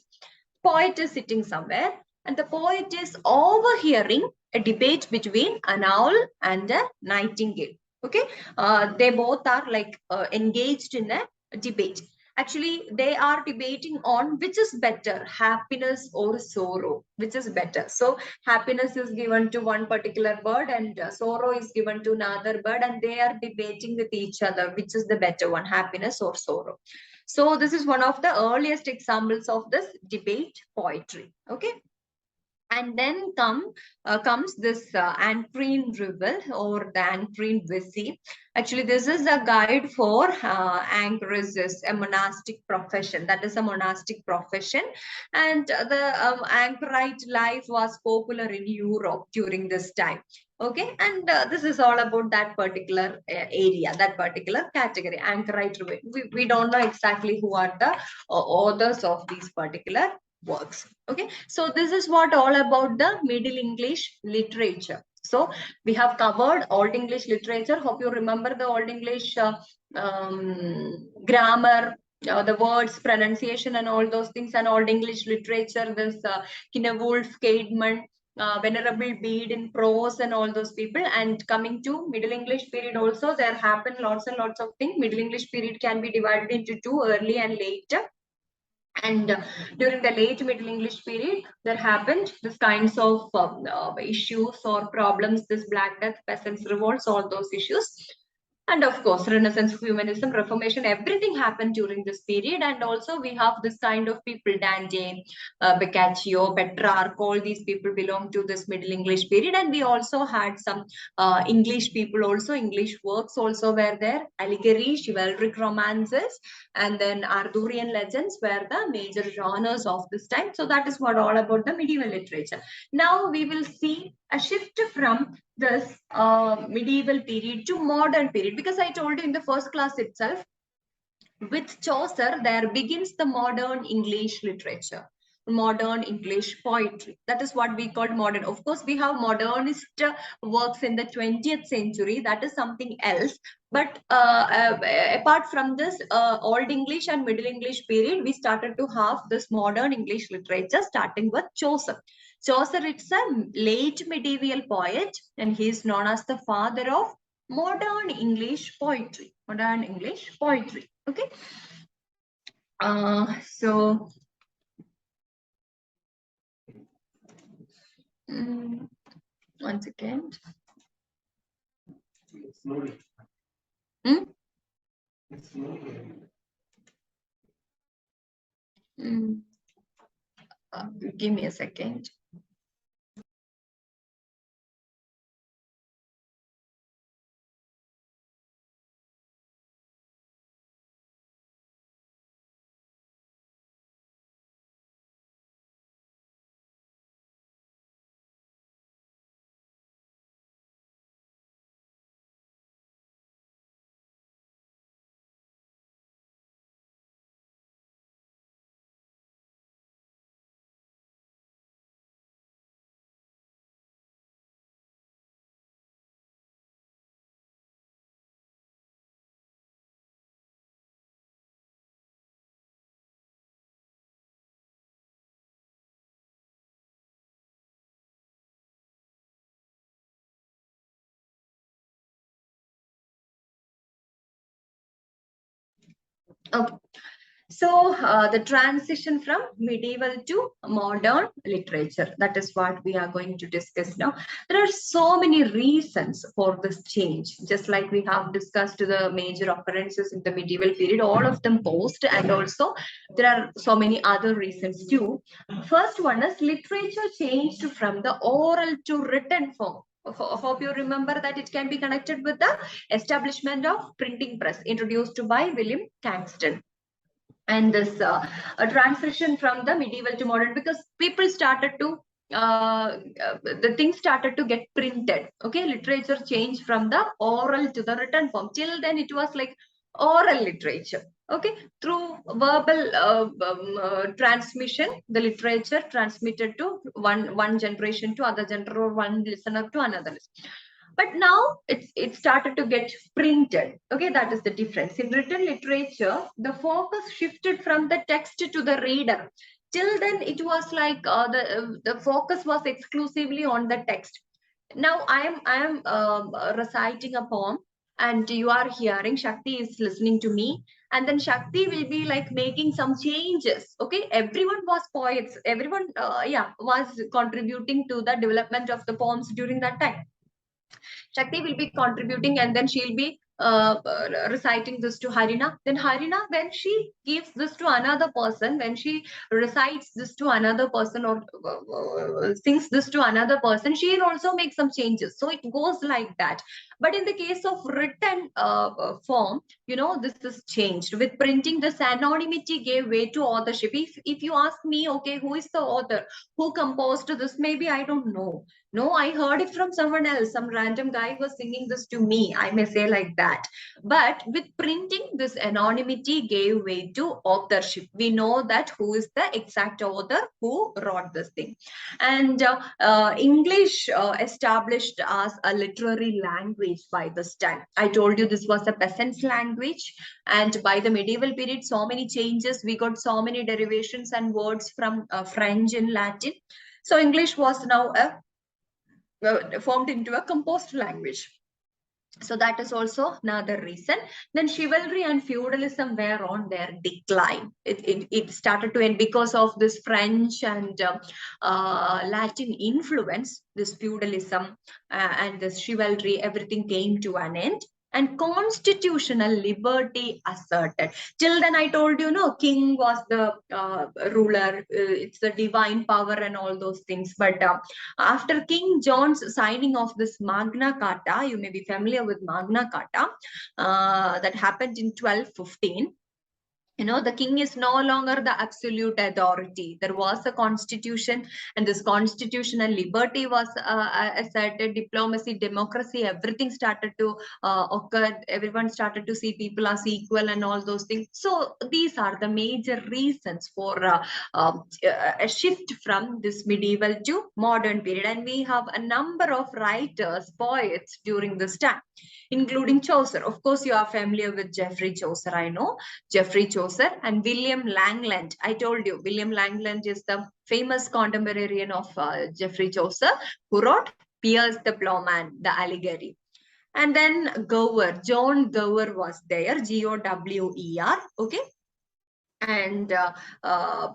poet is sitting somewhere and the poet is overhearing a debate between an owl and a nightingale. Okay, they both are like engaged in a debate. Actually, they are debating on which is better, happiness or sorrow, which is better. So happiness is given to one particular bird and sorrow is given to another bird, and they are debating with each other which is the better one, happiness or sorrow. So this is one of the earliest examples of this debate poetry. Okay. And then comes this Ancrine Rivel or the Ancrine Visi. Actually, this is a guide for anchorists, a monastic profession. That is a monastic profession. And the anchorite life was popular in Europe during this time. Okay, and this is all about that particular area, that particular category, anchorite. We don't know exactly who are the authors of these particular works. Okay, so this is what all about the Middle English literature. So we have covered Old English literature. Hope you remember the Old English grammar, the words, pronunciation, and all those things. And Old English literature, this Kinewulf, Caedmon, Venerable Bede in prose, and all those people. And coming to Middle English period also, there happen lots and lots of things. Middle English period can be divided into two, early and late. And during the late Middle English period, there happened this kinds of issues or problems, this Black Death, peasants' revolts, all those issues. And of course, Renaissance, Humanism, Reformation, everything happened during this period. And also we have this kind of people, Dante, Boccaccio, Petrarch, all these people belong to this Middle English period. And we also had some English people also, English works also were there, allegory, chivalric romances, and then Arthurian legends were the major genres of this time. So that is what all about the medieval literature. Now we will see a shift from this medieval period to modern period, because I told you in the first class itself, with Chaucer there begins the modern English literature, modern English poetry. That is what we call modern. Of course, we have modernist works in the 20th century. That is something else. But apart from this Old English and Middle English period, we started to have this modern English literature starting with Chaucer. Chaucer is a late medieval poet, and he is known as the father of modern English poetry. Modern English poetry. Okay. So one second. Give me a second. Okay. So the transition from medieval to modern literature, that is what we are going to discuss now. There are so many reasons for this change, just like we have discussed the major occurrences in the medieval period, all of them post, and also there are so many other reasons too. First one is literature changed from the oral to written form. Hope you remember that it can be connected with the establishment of printing press introduced by William Caxton. And this a transition from the medieval to modern, because people started to the things started to get printed. Okay, literature changed from the oral to the written form. Till then it was like oral literature. Okay, through verbal transmission, the literature transmitted to one generation to other generation, or one listener to another listener. But now it started to get printed. Okay, that is the difference. In written literature, the focus shifted from the text to the reader. Till then it was like the focus was exclusively on the text. Now I am reciting a poem, and you are hearing, Shakti is listening to me, and then Shakti will be like making some changes. Okay, everyone was poets, everyone was contributing to the development of the poems during that time. Shakti will be contributing, and then she'll be reciting this to Harina. Then Harina, when she gives this to another person, when she recites this to another person, or sings this to another person, she'll also make some changes. So it goes like that. But in the case of written form, this is changed. With printing, this anonymity gave way to authorship. If you ask me, okay, who is the author? Who composed this? Maybe I don't know. No, I heard it from someone else. Some random guy was singing this to me. I may say like that. But with printing, this anonymity gave way to authorship. We know that who is the exact author who wrote this thing. And English established as a literary language by this time. I told you this was a peasant's language. And by the medieval period, so many changes. We got so many derivations and words from French and Latin. So English was now formed into a composed language. So that is also another reason. Then chivalry and feudalism were on their decline. It started to end because of this French and Latin influence. This feudalism and this chivalry, everything came to an end. And constitutional liberty asserted. Till then, I told you, no, king was the ruler. It's the divine power and all those things. But after King John's signing of this Magna Carta, you may be familiar with Magna Carta, that happened in 1215. The king is no longer the absolute authority. There was a constitution, and this constitutional liberty was asserted. Diplomacy, democracy, everything started to occur. Everyone started to see people as equal and all those things. So these are the major reasons for a shift from this medieval to modern period. And we have a number of writers, poets during this time, including Chaucer. Of course, you are familiar with Geoffrey Chaucer, I know. Geoffrey Chaucer and William Langland. I told you, William Langland is the famous contemporary of Geoffrey Chaucer, who wrote Piers the Plowman, the Allegory. And then Gower, John Gower was there, Gower, okay? And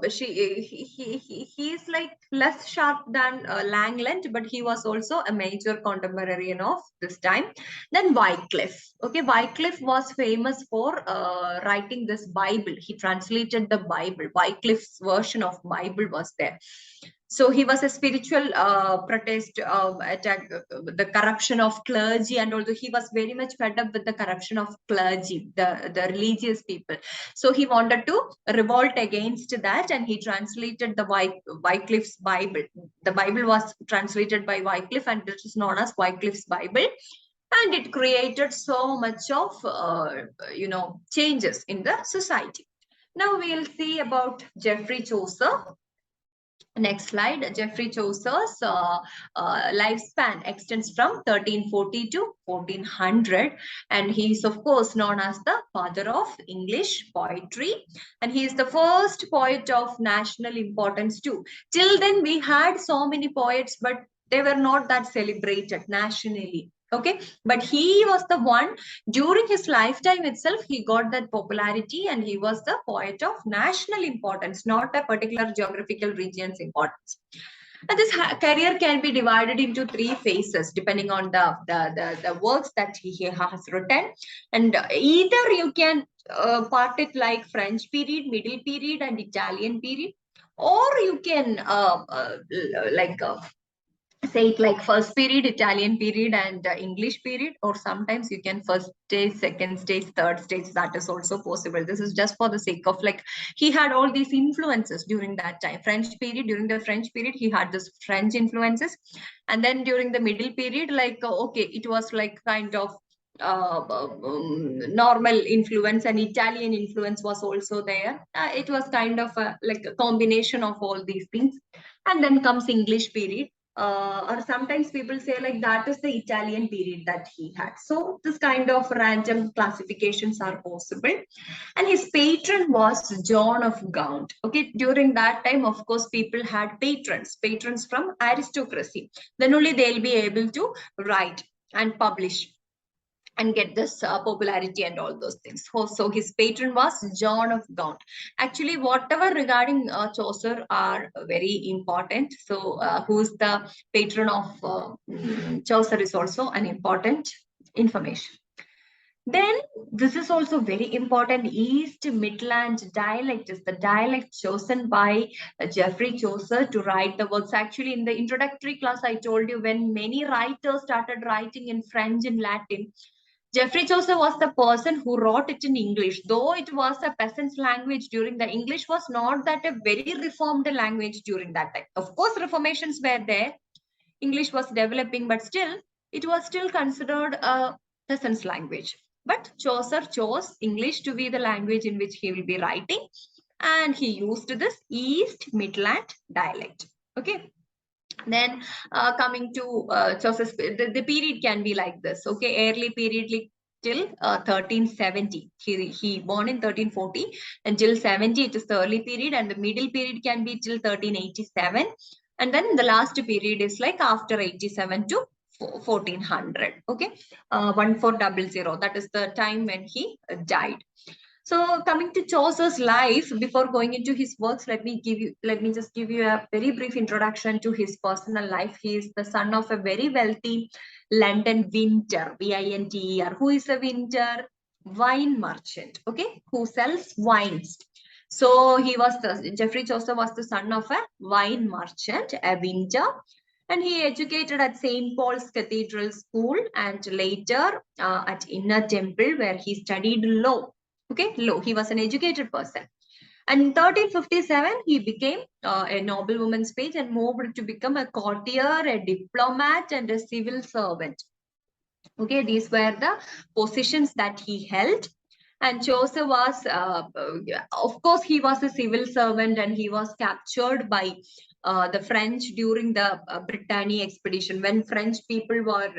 he is like less sharp than Langland, but he was also a major contemporary of this time. Then Wycliffe. Okay, Wycliffe was famous for writing this Bible. He translated the Bible. Wycliffe's version of Bible was there. So he was a spiritual protest attack the corruption of clergy, and although he was very much fed up with the corruption of clergy, the religious people. So he wanted to revolt against that, and he translated the Wycliffe's Bible. The Bible was translated by Wycliffe, and it is known as Wycliffe's Bible. And it created so much of, changes in the society. Now we'll see about Geoffrey Chaucer. Next slide. Geoffrey Chaucer's lifespan extends from 1340 to 1400, and he is of course known as the father of English poetry, and he is the first poet of national importance too. Till then we had so many poets, but They were not that celebrated nationally. Okay, but he was the one during his lifetime itself, he got that popularity, and he was the poet of national importance, not a particular geographical region's importance. And this career can be divided into three phases depending on the works that he has written. And either you can part it like French period, Middle period, and Italian period, or you can like say it like first period, Italian period, and English period, or sometimes you can first stage, second stage, third stage. That is also possible. This is just for the sake of like he had all these influences during that time. French period, during the French period, he had this French influences, and then during the middle period, like okay, it was like kind of normal influence, and Italian influence was also there. It was kind of like a combination of all these things, and then comes English period. Or sometimes people say like that is the Italian period that he had. So this kind of random classifications are possible. And his patron was John of Gaunt. Okay, during that time, of course, people had patrons from aristocracy. Then only they'll be able to write and publish and get this popularity and all those things. So his patron was John of Gaunt. Actually, whatever regarding Chaucer are very important. So who's the patron of Chaucer is also an important information. Then this is also very important. East Midland dialect is the dialect chosen by Geoffrey Chaucer to write the works. Actually, in the introductory class, I told you when many writers started writing in French and Latin, Geoffrey Chaucer was the person who wrote it in English. Though it was a peasant's language during the English was not that a very reformed language during that time. Of course, reformations were there. English was developing, but still, it was still considered a peasant's language. But Chaucer chose English to be the language in which he will be writing. And he used this East Midland dialect. Okay. Then coming to Chaucer's, the period can be like this. Okay, early period like till 1370. He born in 1340 until 70. It is the early period, and the middle period can be till 1387. And then the last period is like after 87 to 1400. Okay, 1400. That is the time when he died. So coming to Chaucer's life, before going into his works, let me just give you a very brief introduction to his personal life. He is the son of a very wealthy London vintner, V-I-N-T-E-R. Who is a vintner? Wine merchant, okay, who sells wines. So Geoffrey Chaucer was the son of a wine merchant, a vintner. And he educated at St. Paul's Cathedral School and later at Inner Temple, where he studied law. Okay, law. He was an educated person. And in 1357, he became a noblewoman's page and moved to become a courtier, a diplomat, and a civil servant. Okay, these were the positions that he held. And Chaucer was, of course, he was a civil servant, and he was captured by the French during the Britannia expedition, when French people was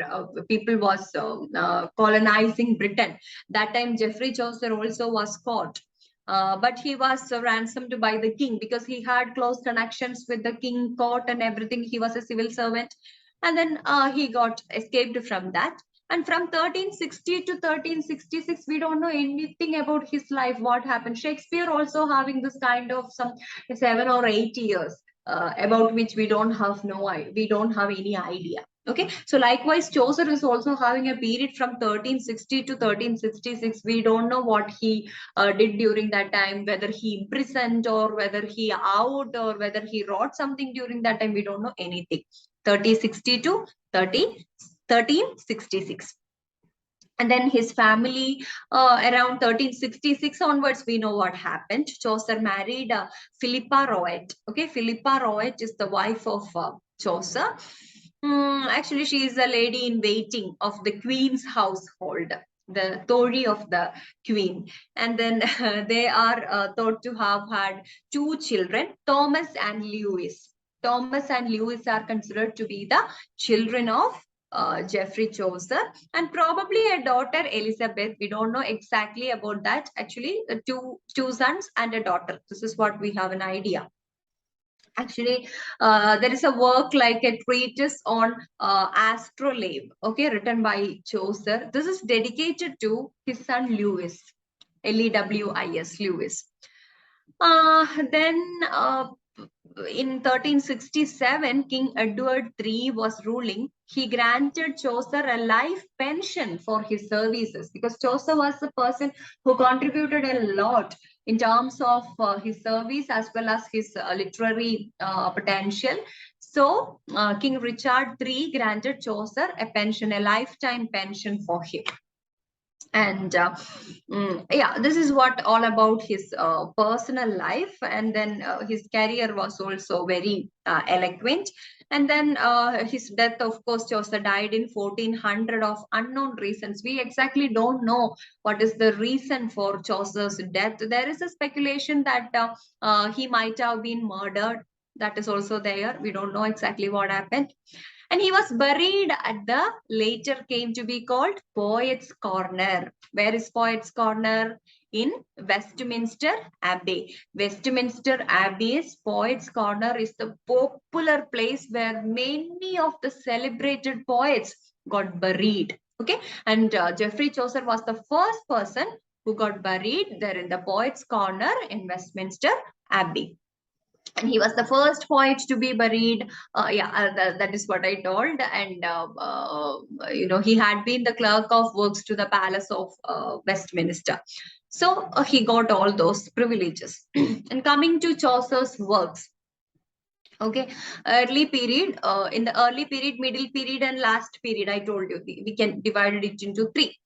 colonizing Britain. That time, Geoffrey Chaucer also was caught. But he was ransomed by the king because he had close connections with the king, court, and everything. He was a civil servant. And then he got escaped from that. And from 1360 to 1366, we don't know anything about his life, what happened. Shakespeare also having this kind of some 7 or 8 years about which we don't have any idea. Okay, so likewise, Chaucer is also having a period from 1360 to 1366. We don't know what he did during that time, whether he imprisoned or whether he out or whether he wrote something during that time. We don't know anything. 1360 to 1366. And then his family, around 1366 onwards, we know what happened. Chaucer married Philippa Roet. Okay, Philippa Roet is the wife of Chaucer. Actually, she is a lady in waiting of the queen's household, the Tory of the queen. And then they are thought to have had 2 children, Thomas and Lewis. Thomas and Lewis are considered to be the children of Geoffrey Chaucer, and probably a daughter, Elizabeth. We don't know exactly about that. Actually, two sons and a daughter. This is what we have an idea. Actually, there is a work like a treatise on astrolabe, okay, written by Chaucer. This is dedicated to his son Lewis, Lewis, Lewis. Then in 1367, King Edward III was ruling. He granted Chaucer a life pension for his services because Chaucer was the person who contributed a lot in terms of his service as well as his literary potential. So King Richard III granted Chaucer a pension, a lifetime pension for him. And yeah, this is what all about his personal life. And then his career was also very eloquent. And then his death, of course, Chaucer died in 1400 of unknown reasons. We exactly don't know what is the reason for Chaucer's death. There is a speculation that he might have been murdered. That is also there. We don't know exactly what happened. And he was buried at the later came to be called Poets' Corner. Where is Poets' Corner? In Westminster Abbey. Westminster Abbey's Poets' Corner is the popular place where many of the celebrated poets got buried. Okay, and Geoffrey Chaucer was the first person who got buried there in the Poets' Corner in Westminster Abbey. And he was the first poet to be buried. That is what I told. And he had been the clerk of works to the palace of Westminster, so he got all those privileges. And coming to Chaucer's works, okay, early period, in the early period, middle period, and last period, I told you we can divide it into three.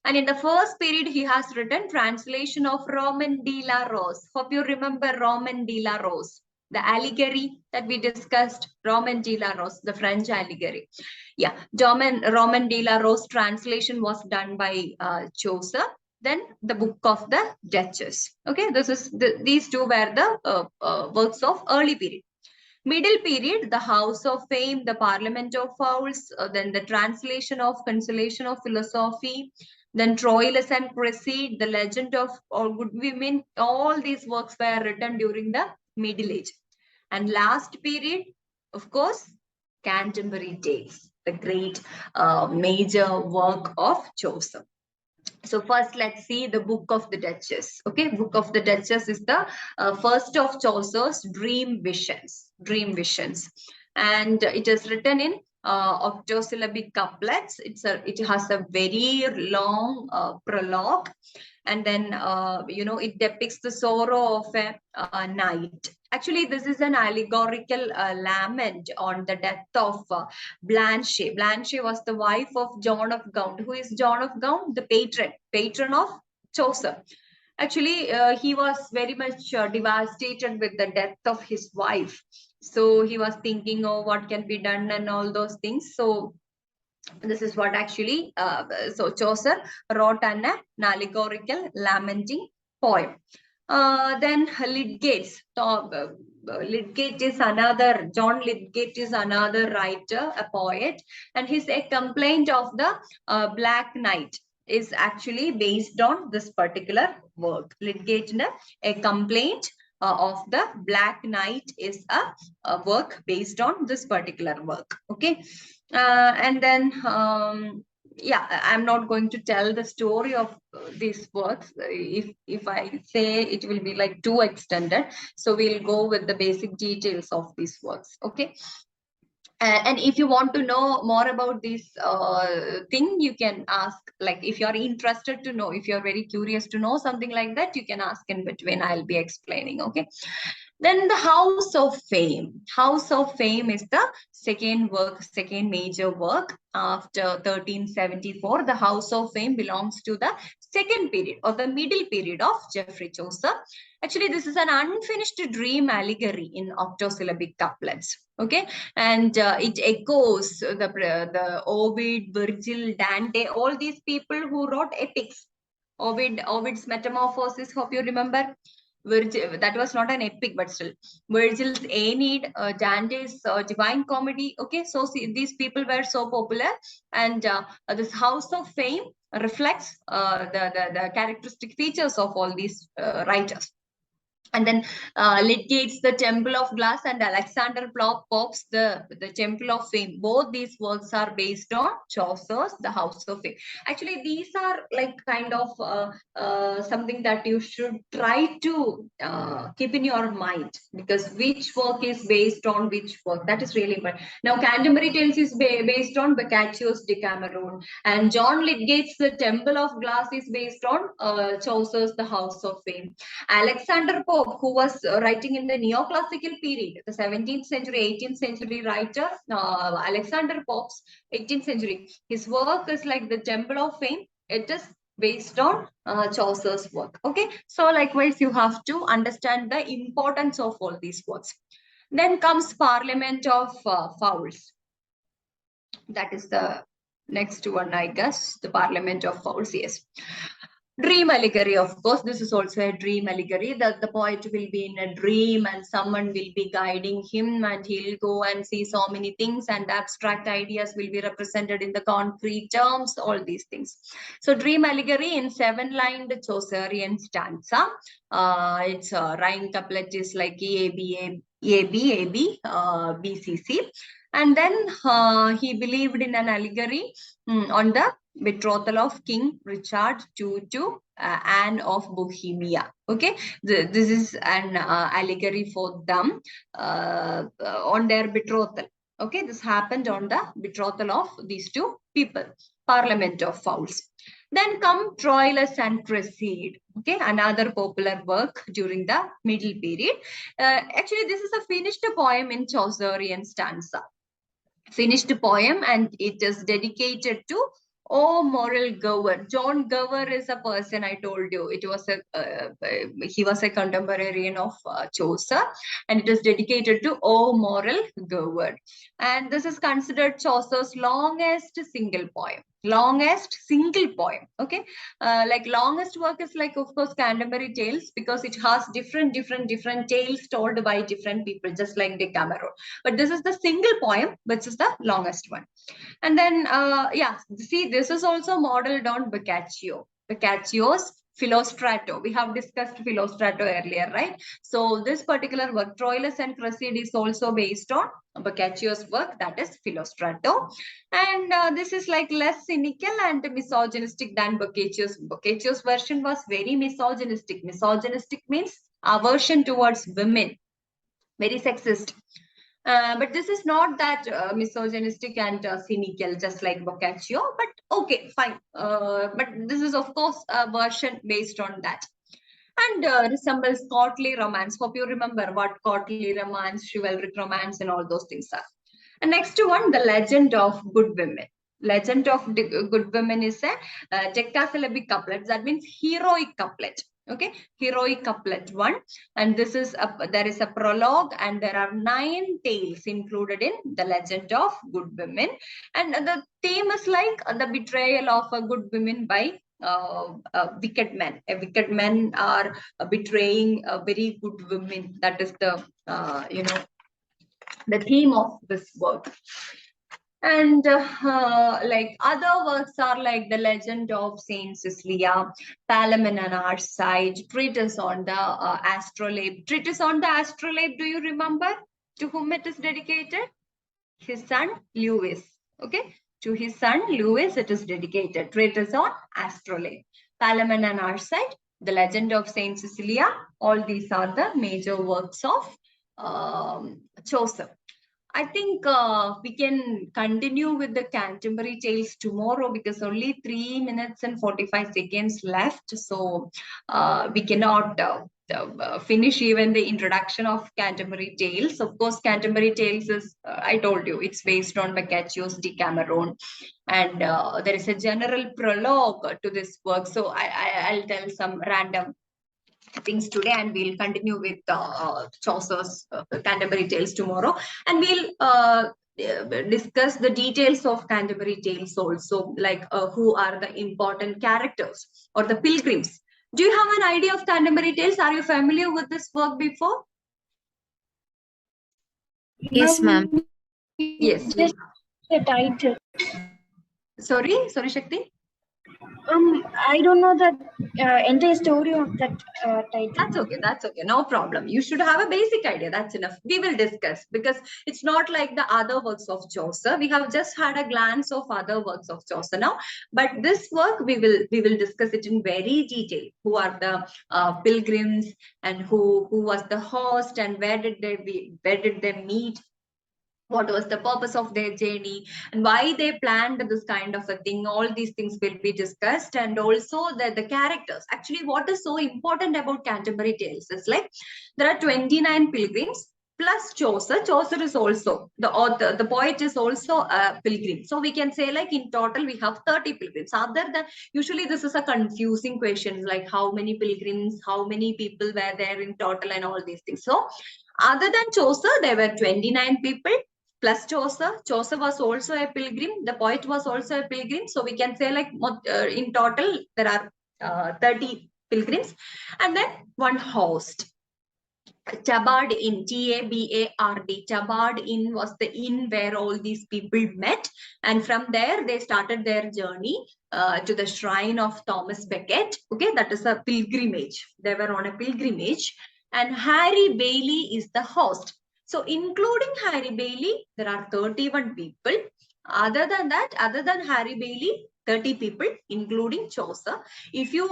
And in the first period, he has written translation of Roman de la Rose. Hope you remember Roman de la Rose, the allegory that we discussed, Roman de la Rose, the French allegory. Yeah, Roman de la Rose translation was done by Chaucer. Then the Book of the Duchess. Okay, these two were the works of early period. Middle period, the House of Fame, the Parliament of Fowls, then the translation of Consolation of Philosophy, then Troilus and Cressida, the Legend of All Good Women. All these works were written during the Middle Age. And last period, of course, Canterbury Tales, the great major work of Chaucer. So first, let's see the Book of the Duchess. Okay, Book of the Duchess is the first of Chaucer's dream visions. And it is written in octosyllabic couplets. It has a very long prologue, and then it depicts the sorrow of a knight. Actually, this is an allegorical lament on the death of Blanche. Blanche was the wife of John of Gaunt. Who is John of Gaunt? The patron of Chaucer. Actually, he was very much devastated with the death of his wife. So he was thinking, oh, what can be done and all those things. So this is what actually, so Chaucer wrote an allegorical lamenting poem. Then Lydgate. Lydgate is another, John Lydgate is another writer, a poet, and his A Complaint of the Black Knight is actually based on this particular work. Lydgate, A Complaint of the Black Knight is a work based on this particular work. Okay, and then I'm not going to tell the story of these works. If I say, it will be like too extended. So we'll go with the basic details of these works. Okay. And if you want to know more about this thing, you can ask, like, if you're interested to know, if you're very curious to know something like that, you can ask in between. I'll be explaining. Okay. Then the House of Fame. House of Fame is the second major work after 1374. The House of Fame belongs to the second period or the middle period of Geoffrey Chaucer. Actually, this is an unfinished dream allegory in octosyllabic couplets. Okay, and it echoes the Ovid, Virgil, Dante, all these people who wrote epics. Ovid's Metamorphosis, hope you remember. Virgil, that was not an epic, but still. Virgil's Aeneid, Dante's Divine Comedy. Okay, so these people were so popular, and this House of Fame reflects the characteristic features of all these writers. And then Lydgate's The Temple of Glass and Alexander Pope's the Temple of Fame. Both these works are based on Chaucer's The House of Fame. Actually, these are like kind of something that you should try to keep in your mind, because which work is based on which work, that is really important. Now, Canterbury Tales is based on Boccaccio's Decameron, and John Lydgate's The Temple of Glass is based on Chaucer's The House of Fame. Alexander Pope, who was writing in the neoclassical period, the 17th century, 18th century writer, Alexander Pope's 18th century, his work is like The Temple of Fame. It is based on Chaucer's work. Okay, so likewise, you have to understand the importance of all these works. Then comes Parliament of Fowls. That is the next one, I guess, the Parliament of Fowls, yes. Dream allegory, of course, this is also a dream allegory, that the poet will be in a dream and someone will be guiding him and he'll go and see so many things, and abstract ideas will be represented in the concrete terms, all these things. So dream allegory in 7-lined Chaucerian stanza. Its rhyme couplet is like A, B, B, C, C. And then he believed in an allegory on the betrothal of King Richard II to Anne of Bohemia. Okay, this is an allegory for them on their betrothal. Okay, this happened on the betrothal of these two people. Parliament of Fowls. Then come Troilus and Cresside. Okay, another popular work during the Middle Period. Actually, this is a finished poem in Chaucerian stanza. Finished poem, and it is dedicated to O Moral Gower. John Gower is a person I told you. It was he was a contemporary of Chaucer, and it is dedicated to O Moral Gower. And this is considered Chaucer's longest single poem. Longest single poem. Okay, like longest work is like, of course, Canterbury Tales, because it has different tales told by different people, just like Decameron. But this is the single poem, which is the longest one. And then, yeah, see, this is also modeled on Boccaccio. Boccaccio's Philostrato. We have discussed Philostrato earlier, right? So this particular work, Troilus and Cresside, is also based on Boccaccio's work, that is Philostrato. And this is like less cynical and misogynistic than Boccaccio's. Boccaccio's version was very misogynistic. Misogynistic means aversion towards women, very sexist. But this is not that misogynistic and cynical, just like Boccaccio. But okay, fine. But this is, of course, a version based on that. And resembles courtly romance. Hope you remember what courtly romance, chivalric romance, and all those things are. And next one, the Legend of Good Women. Legend of Good Women is a decasyllabic couplet. That means heroic couplet. Okay, heroic couplet 1, and this is there is a prologue, and there are 9 tales included in the Legend of Good Women, and the theme is like the betrayal of a good woman by wicked men. Wicked men are betraying a very good women. That is the the theme of this work. And like other works are like the Legend of Saint Cecilia, Palamon and Arcite, Treatise on the Astrolabe. Treatise on the Astrolabe, do you remember to whom it is dedicated? His son Lewis. Okay, to his son Lewis it is dedicated. Treatise on Astrolabe. Palamon and Arcite, the Legend of Saint Cecilia. All these are the major works of Chaucer. I think we can continue with the Canterbury Tales tomorrow, because only 3 minutes and 45 seconds left. So we cannot finish even the introduction of Canterbury Tales. Of course, Canterbury Tales is, I told you, it's based on Boccaccio's Decameron. And there is a general prologue to this work. So I'll tell some random things today, and we'll continue with Chaucer's Canterbury Tales tomorrow, and we'll discuss the details of Canterbury Tales also, like who are the important characters or the pilgrims. Do you have an idea of Canterbury Tales? Are you familiar with this work before? Yes, ma'am. Yes. Just the title. Sorry, Shakti? I don't know the entire story of that title. That's okay. That's okay. No problem. You should have a basic idea. That's enough. We will discuss because it's not like the other works of Chaucer. We have just had a glance of other works of Chaucer now, but this work we will discuss it in very detail. Who are the pilgrims and who was the host and where did they meet? What was the purpose of their journey and why they planned this kind of a thing. All these things will be discussed, and also the characters. Actually, what is so important about Canterbury Tales is like there are 29 pilgrims plus Chaucer. Chaucer is also the author, the poet is also a pilgrim. So we can say like in total we have 30 pilgrims. Other than, usually this is a confusing question, like how many pilgrims, how many people were there in total and all these things. So other than Chaucer, there were 29 people plus Chaucer. Chaucer was also a pilgrim. The poet was also a pilgrim. So we can say like in total there are 30 pilgrims, and then one host. Tabard Inn, Tabard. Tabard Inn was the inn where all these people met, and from there they started their journey to the shrine of Thomas Becket. Okay, that is a pilgrimage. They were on a pilgrimage, and Harry Bailey is the host. So, including Harry Bailey, there are 31 people. Other than that, other than Harry Bailey, 30 people, including Chaucer. If you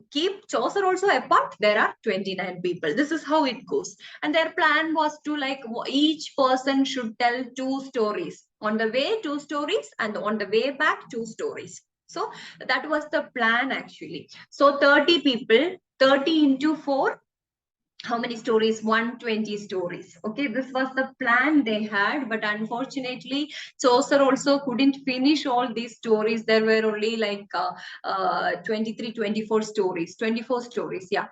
keep Chaucer also apart, there are 29 people. This is how it goes. And their plan was to like each person should tell 2 stories. On the way, 2 stories, and on the way back, 2 stories. So that was the plan actually. So 30 people, 30 into 4, how many stories? 120 stories. Okay, this was the plan they had, but unfortunately Chaucer also couldn't finish all these stories. There were only like 23 24 stories, 24 stories, yeah,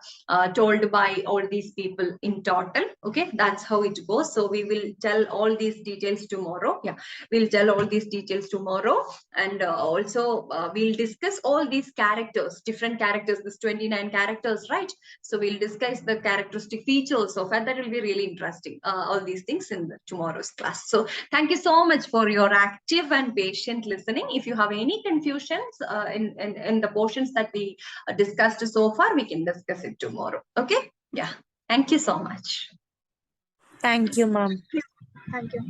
told by all these people in total. Okay, that's how it goes. So we will tell all these details tomorrow. Yeah, we'll tell all these details tomorrow, and also we'll discuss all these characters, different characters, this 29 characters, right? So we'll discuss the characteristic features of it. That will be really interesting. All these things in tomorrow's class. So thank you so much for your active and patient listening. If you have any confusions in the portions that we discussed so far, we can discuss it tomorrow. Okay? Yeah. Thank you so much. Thank you, ma'am. Thank you.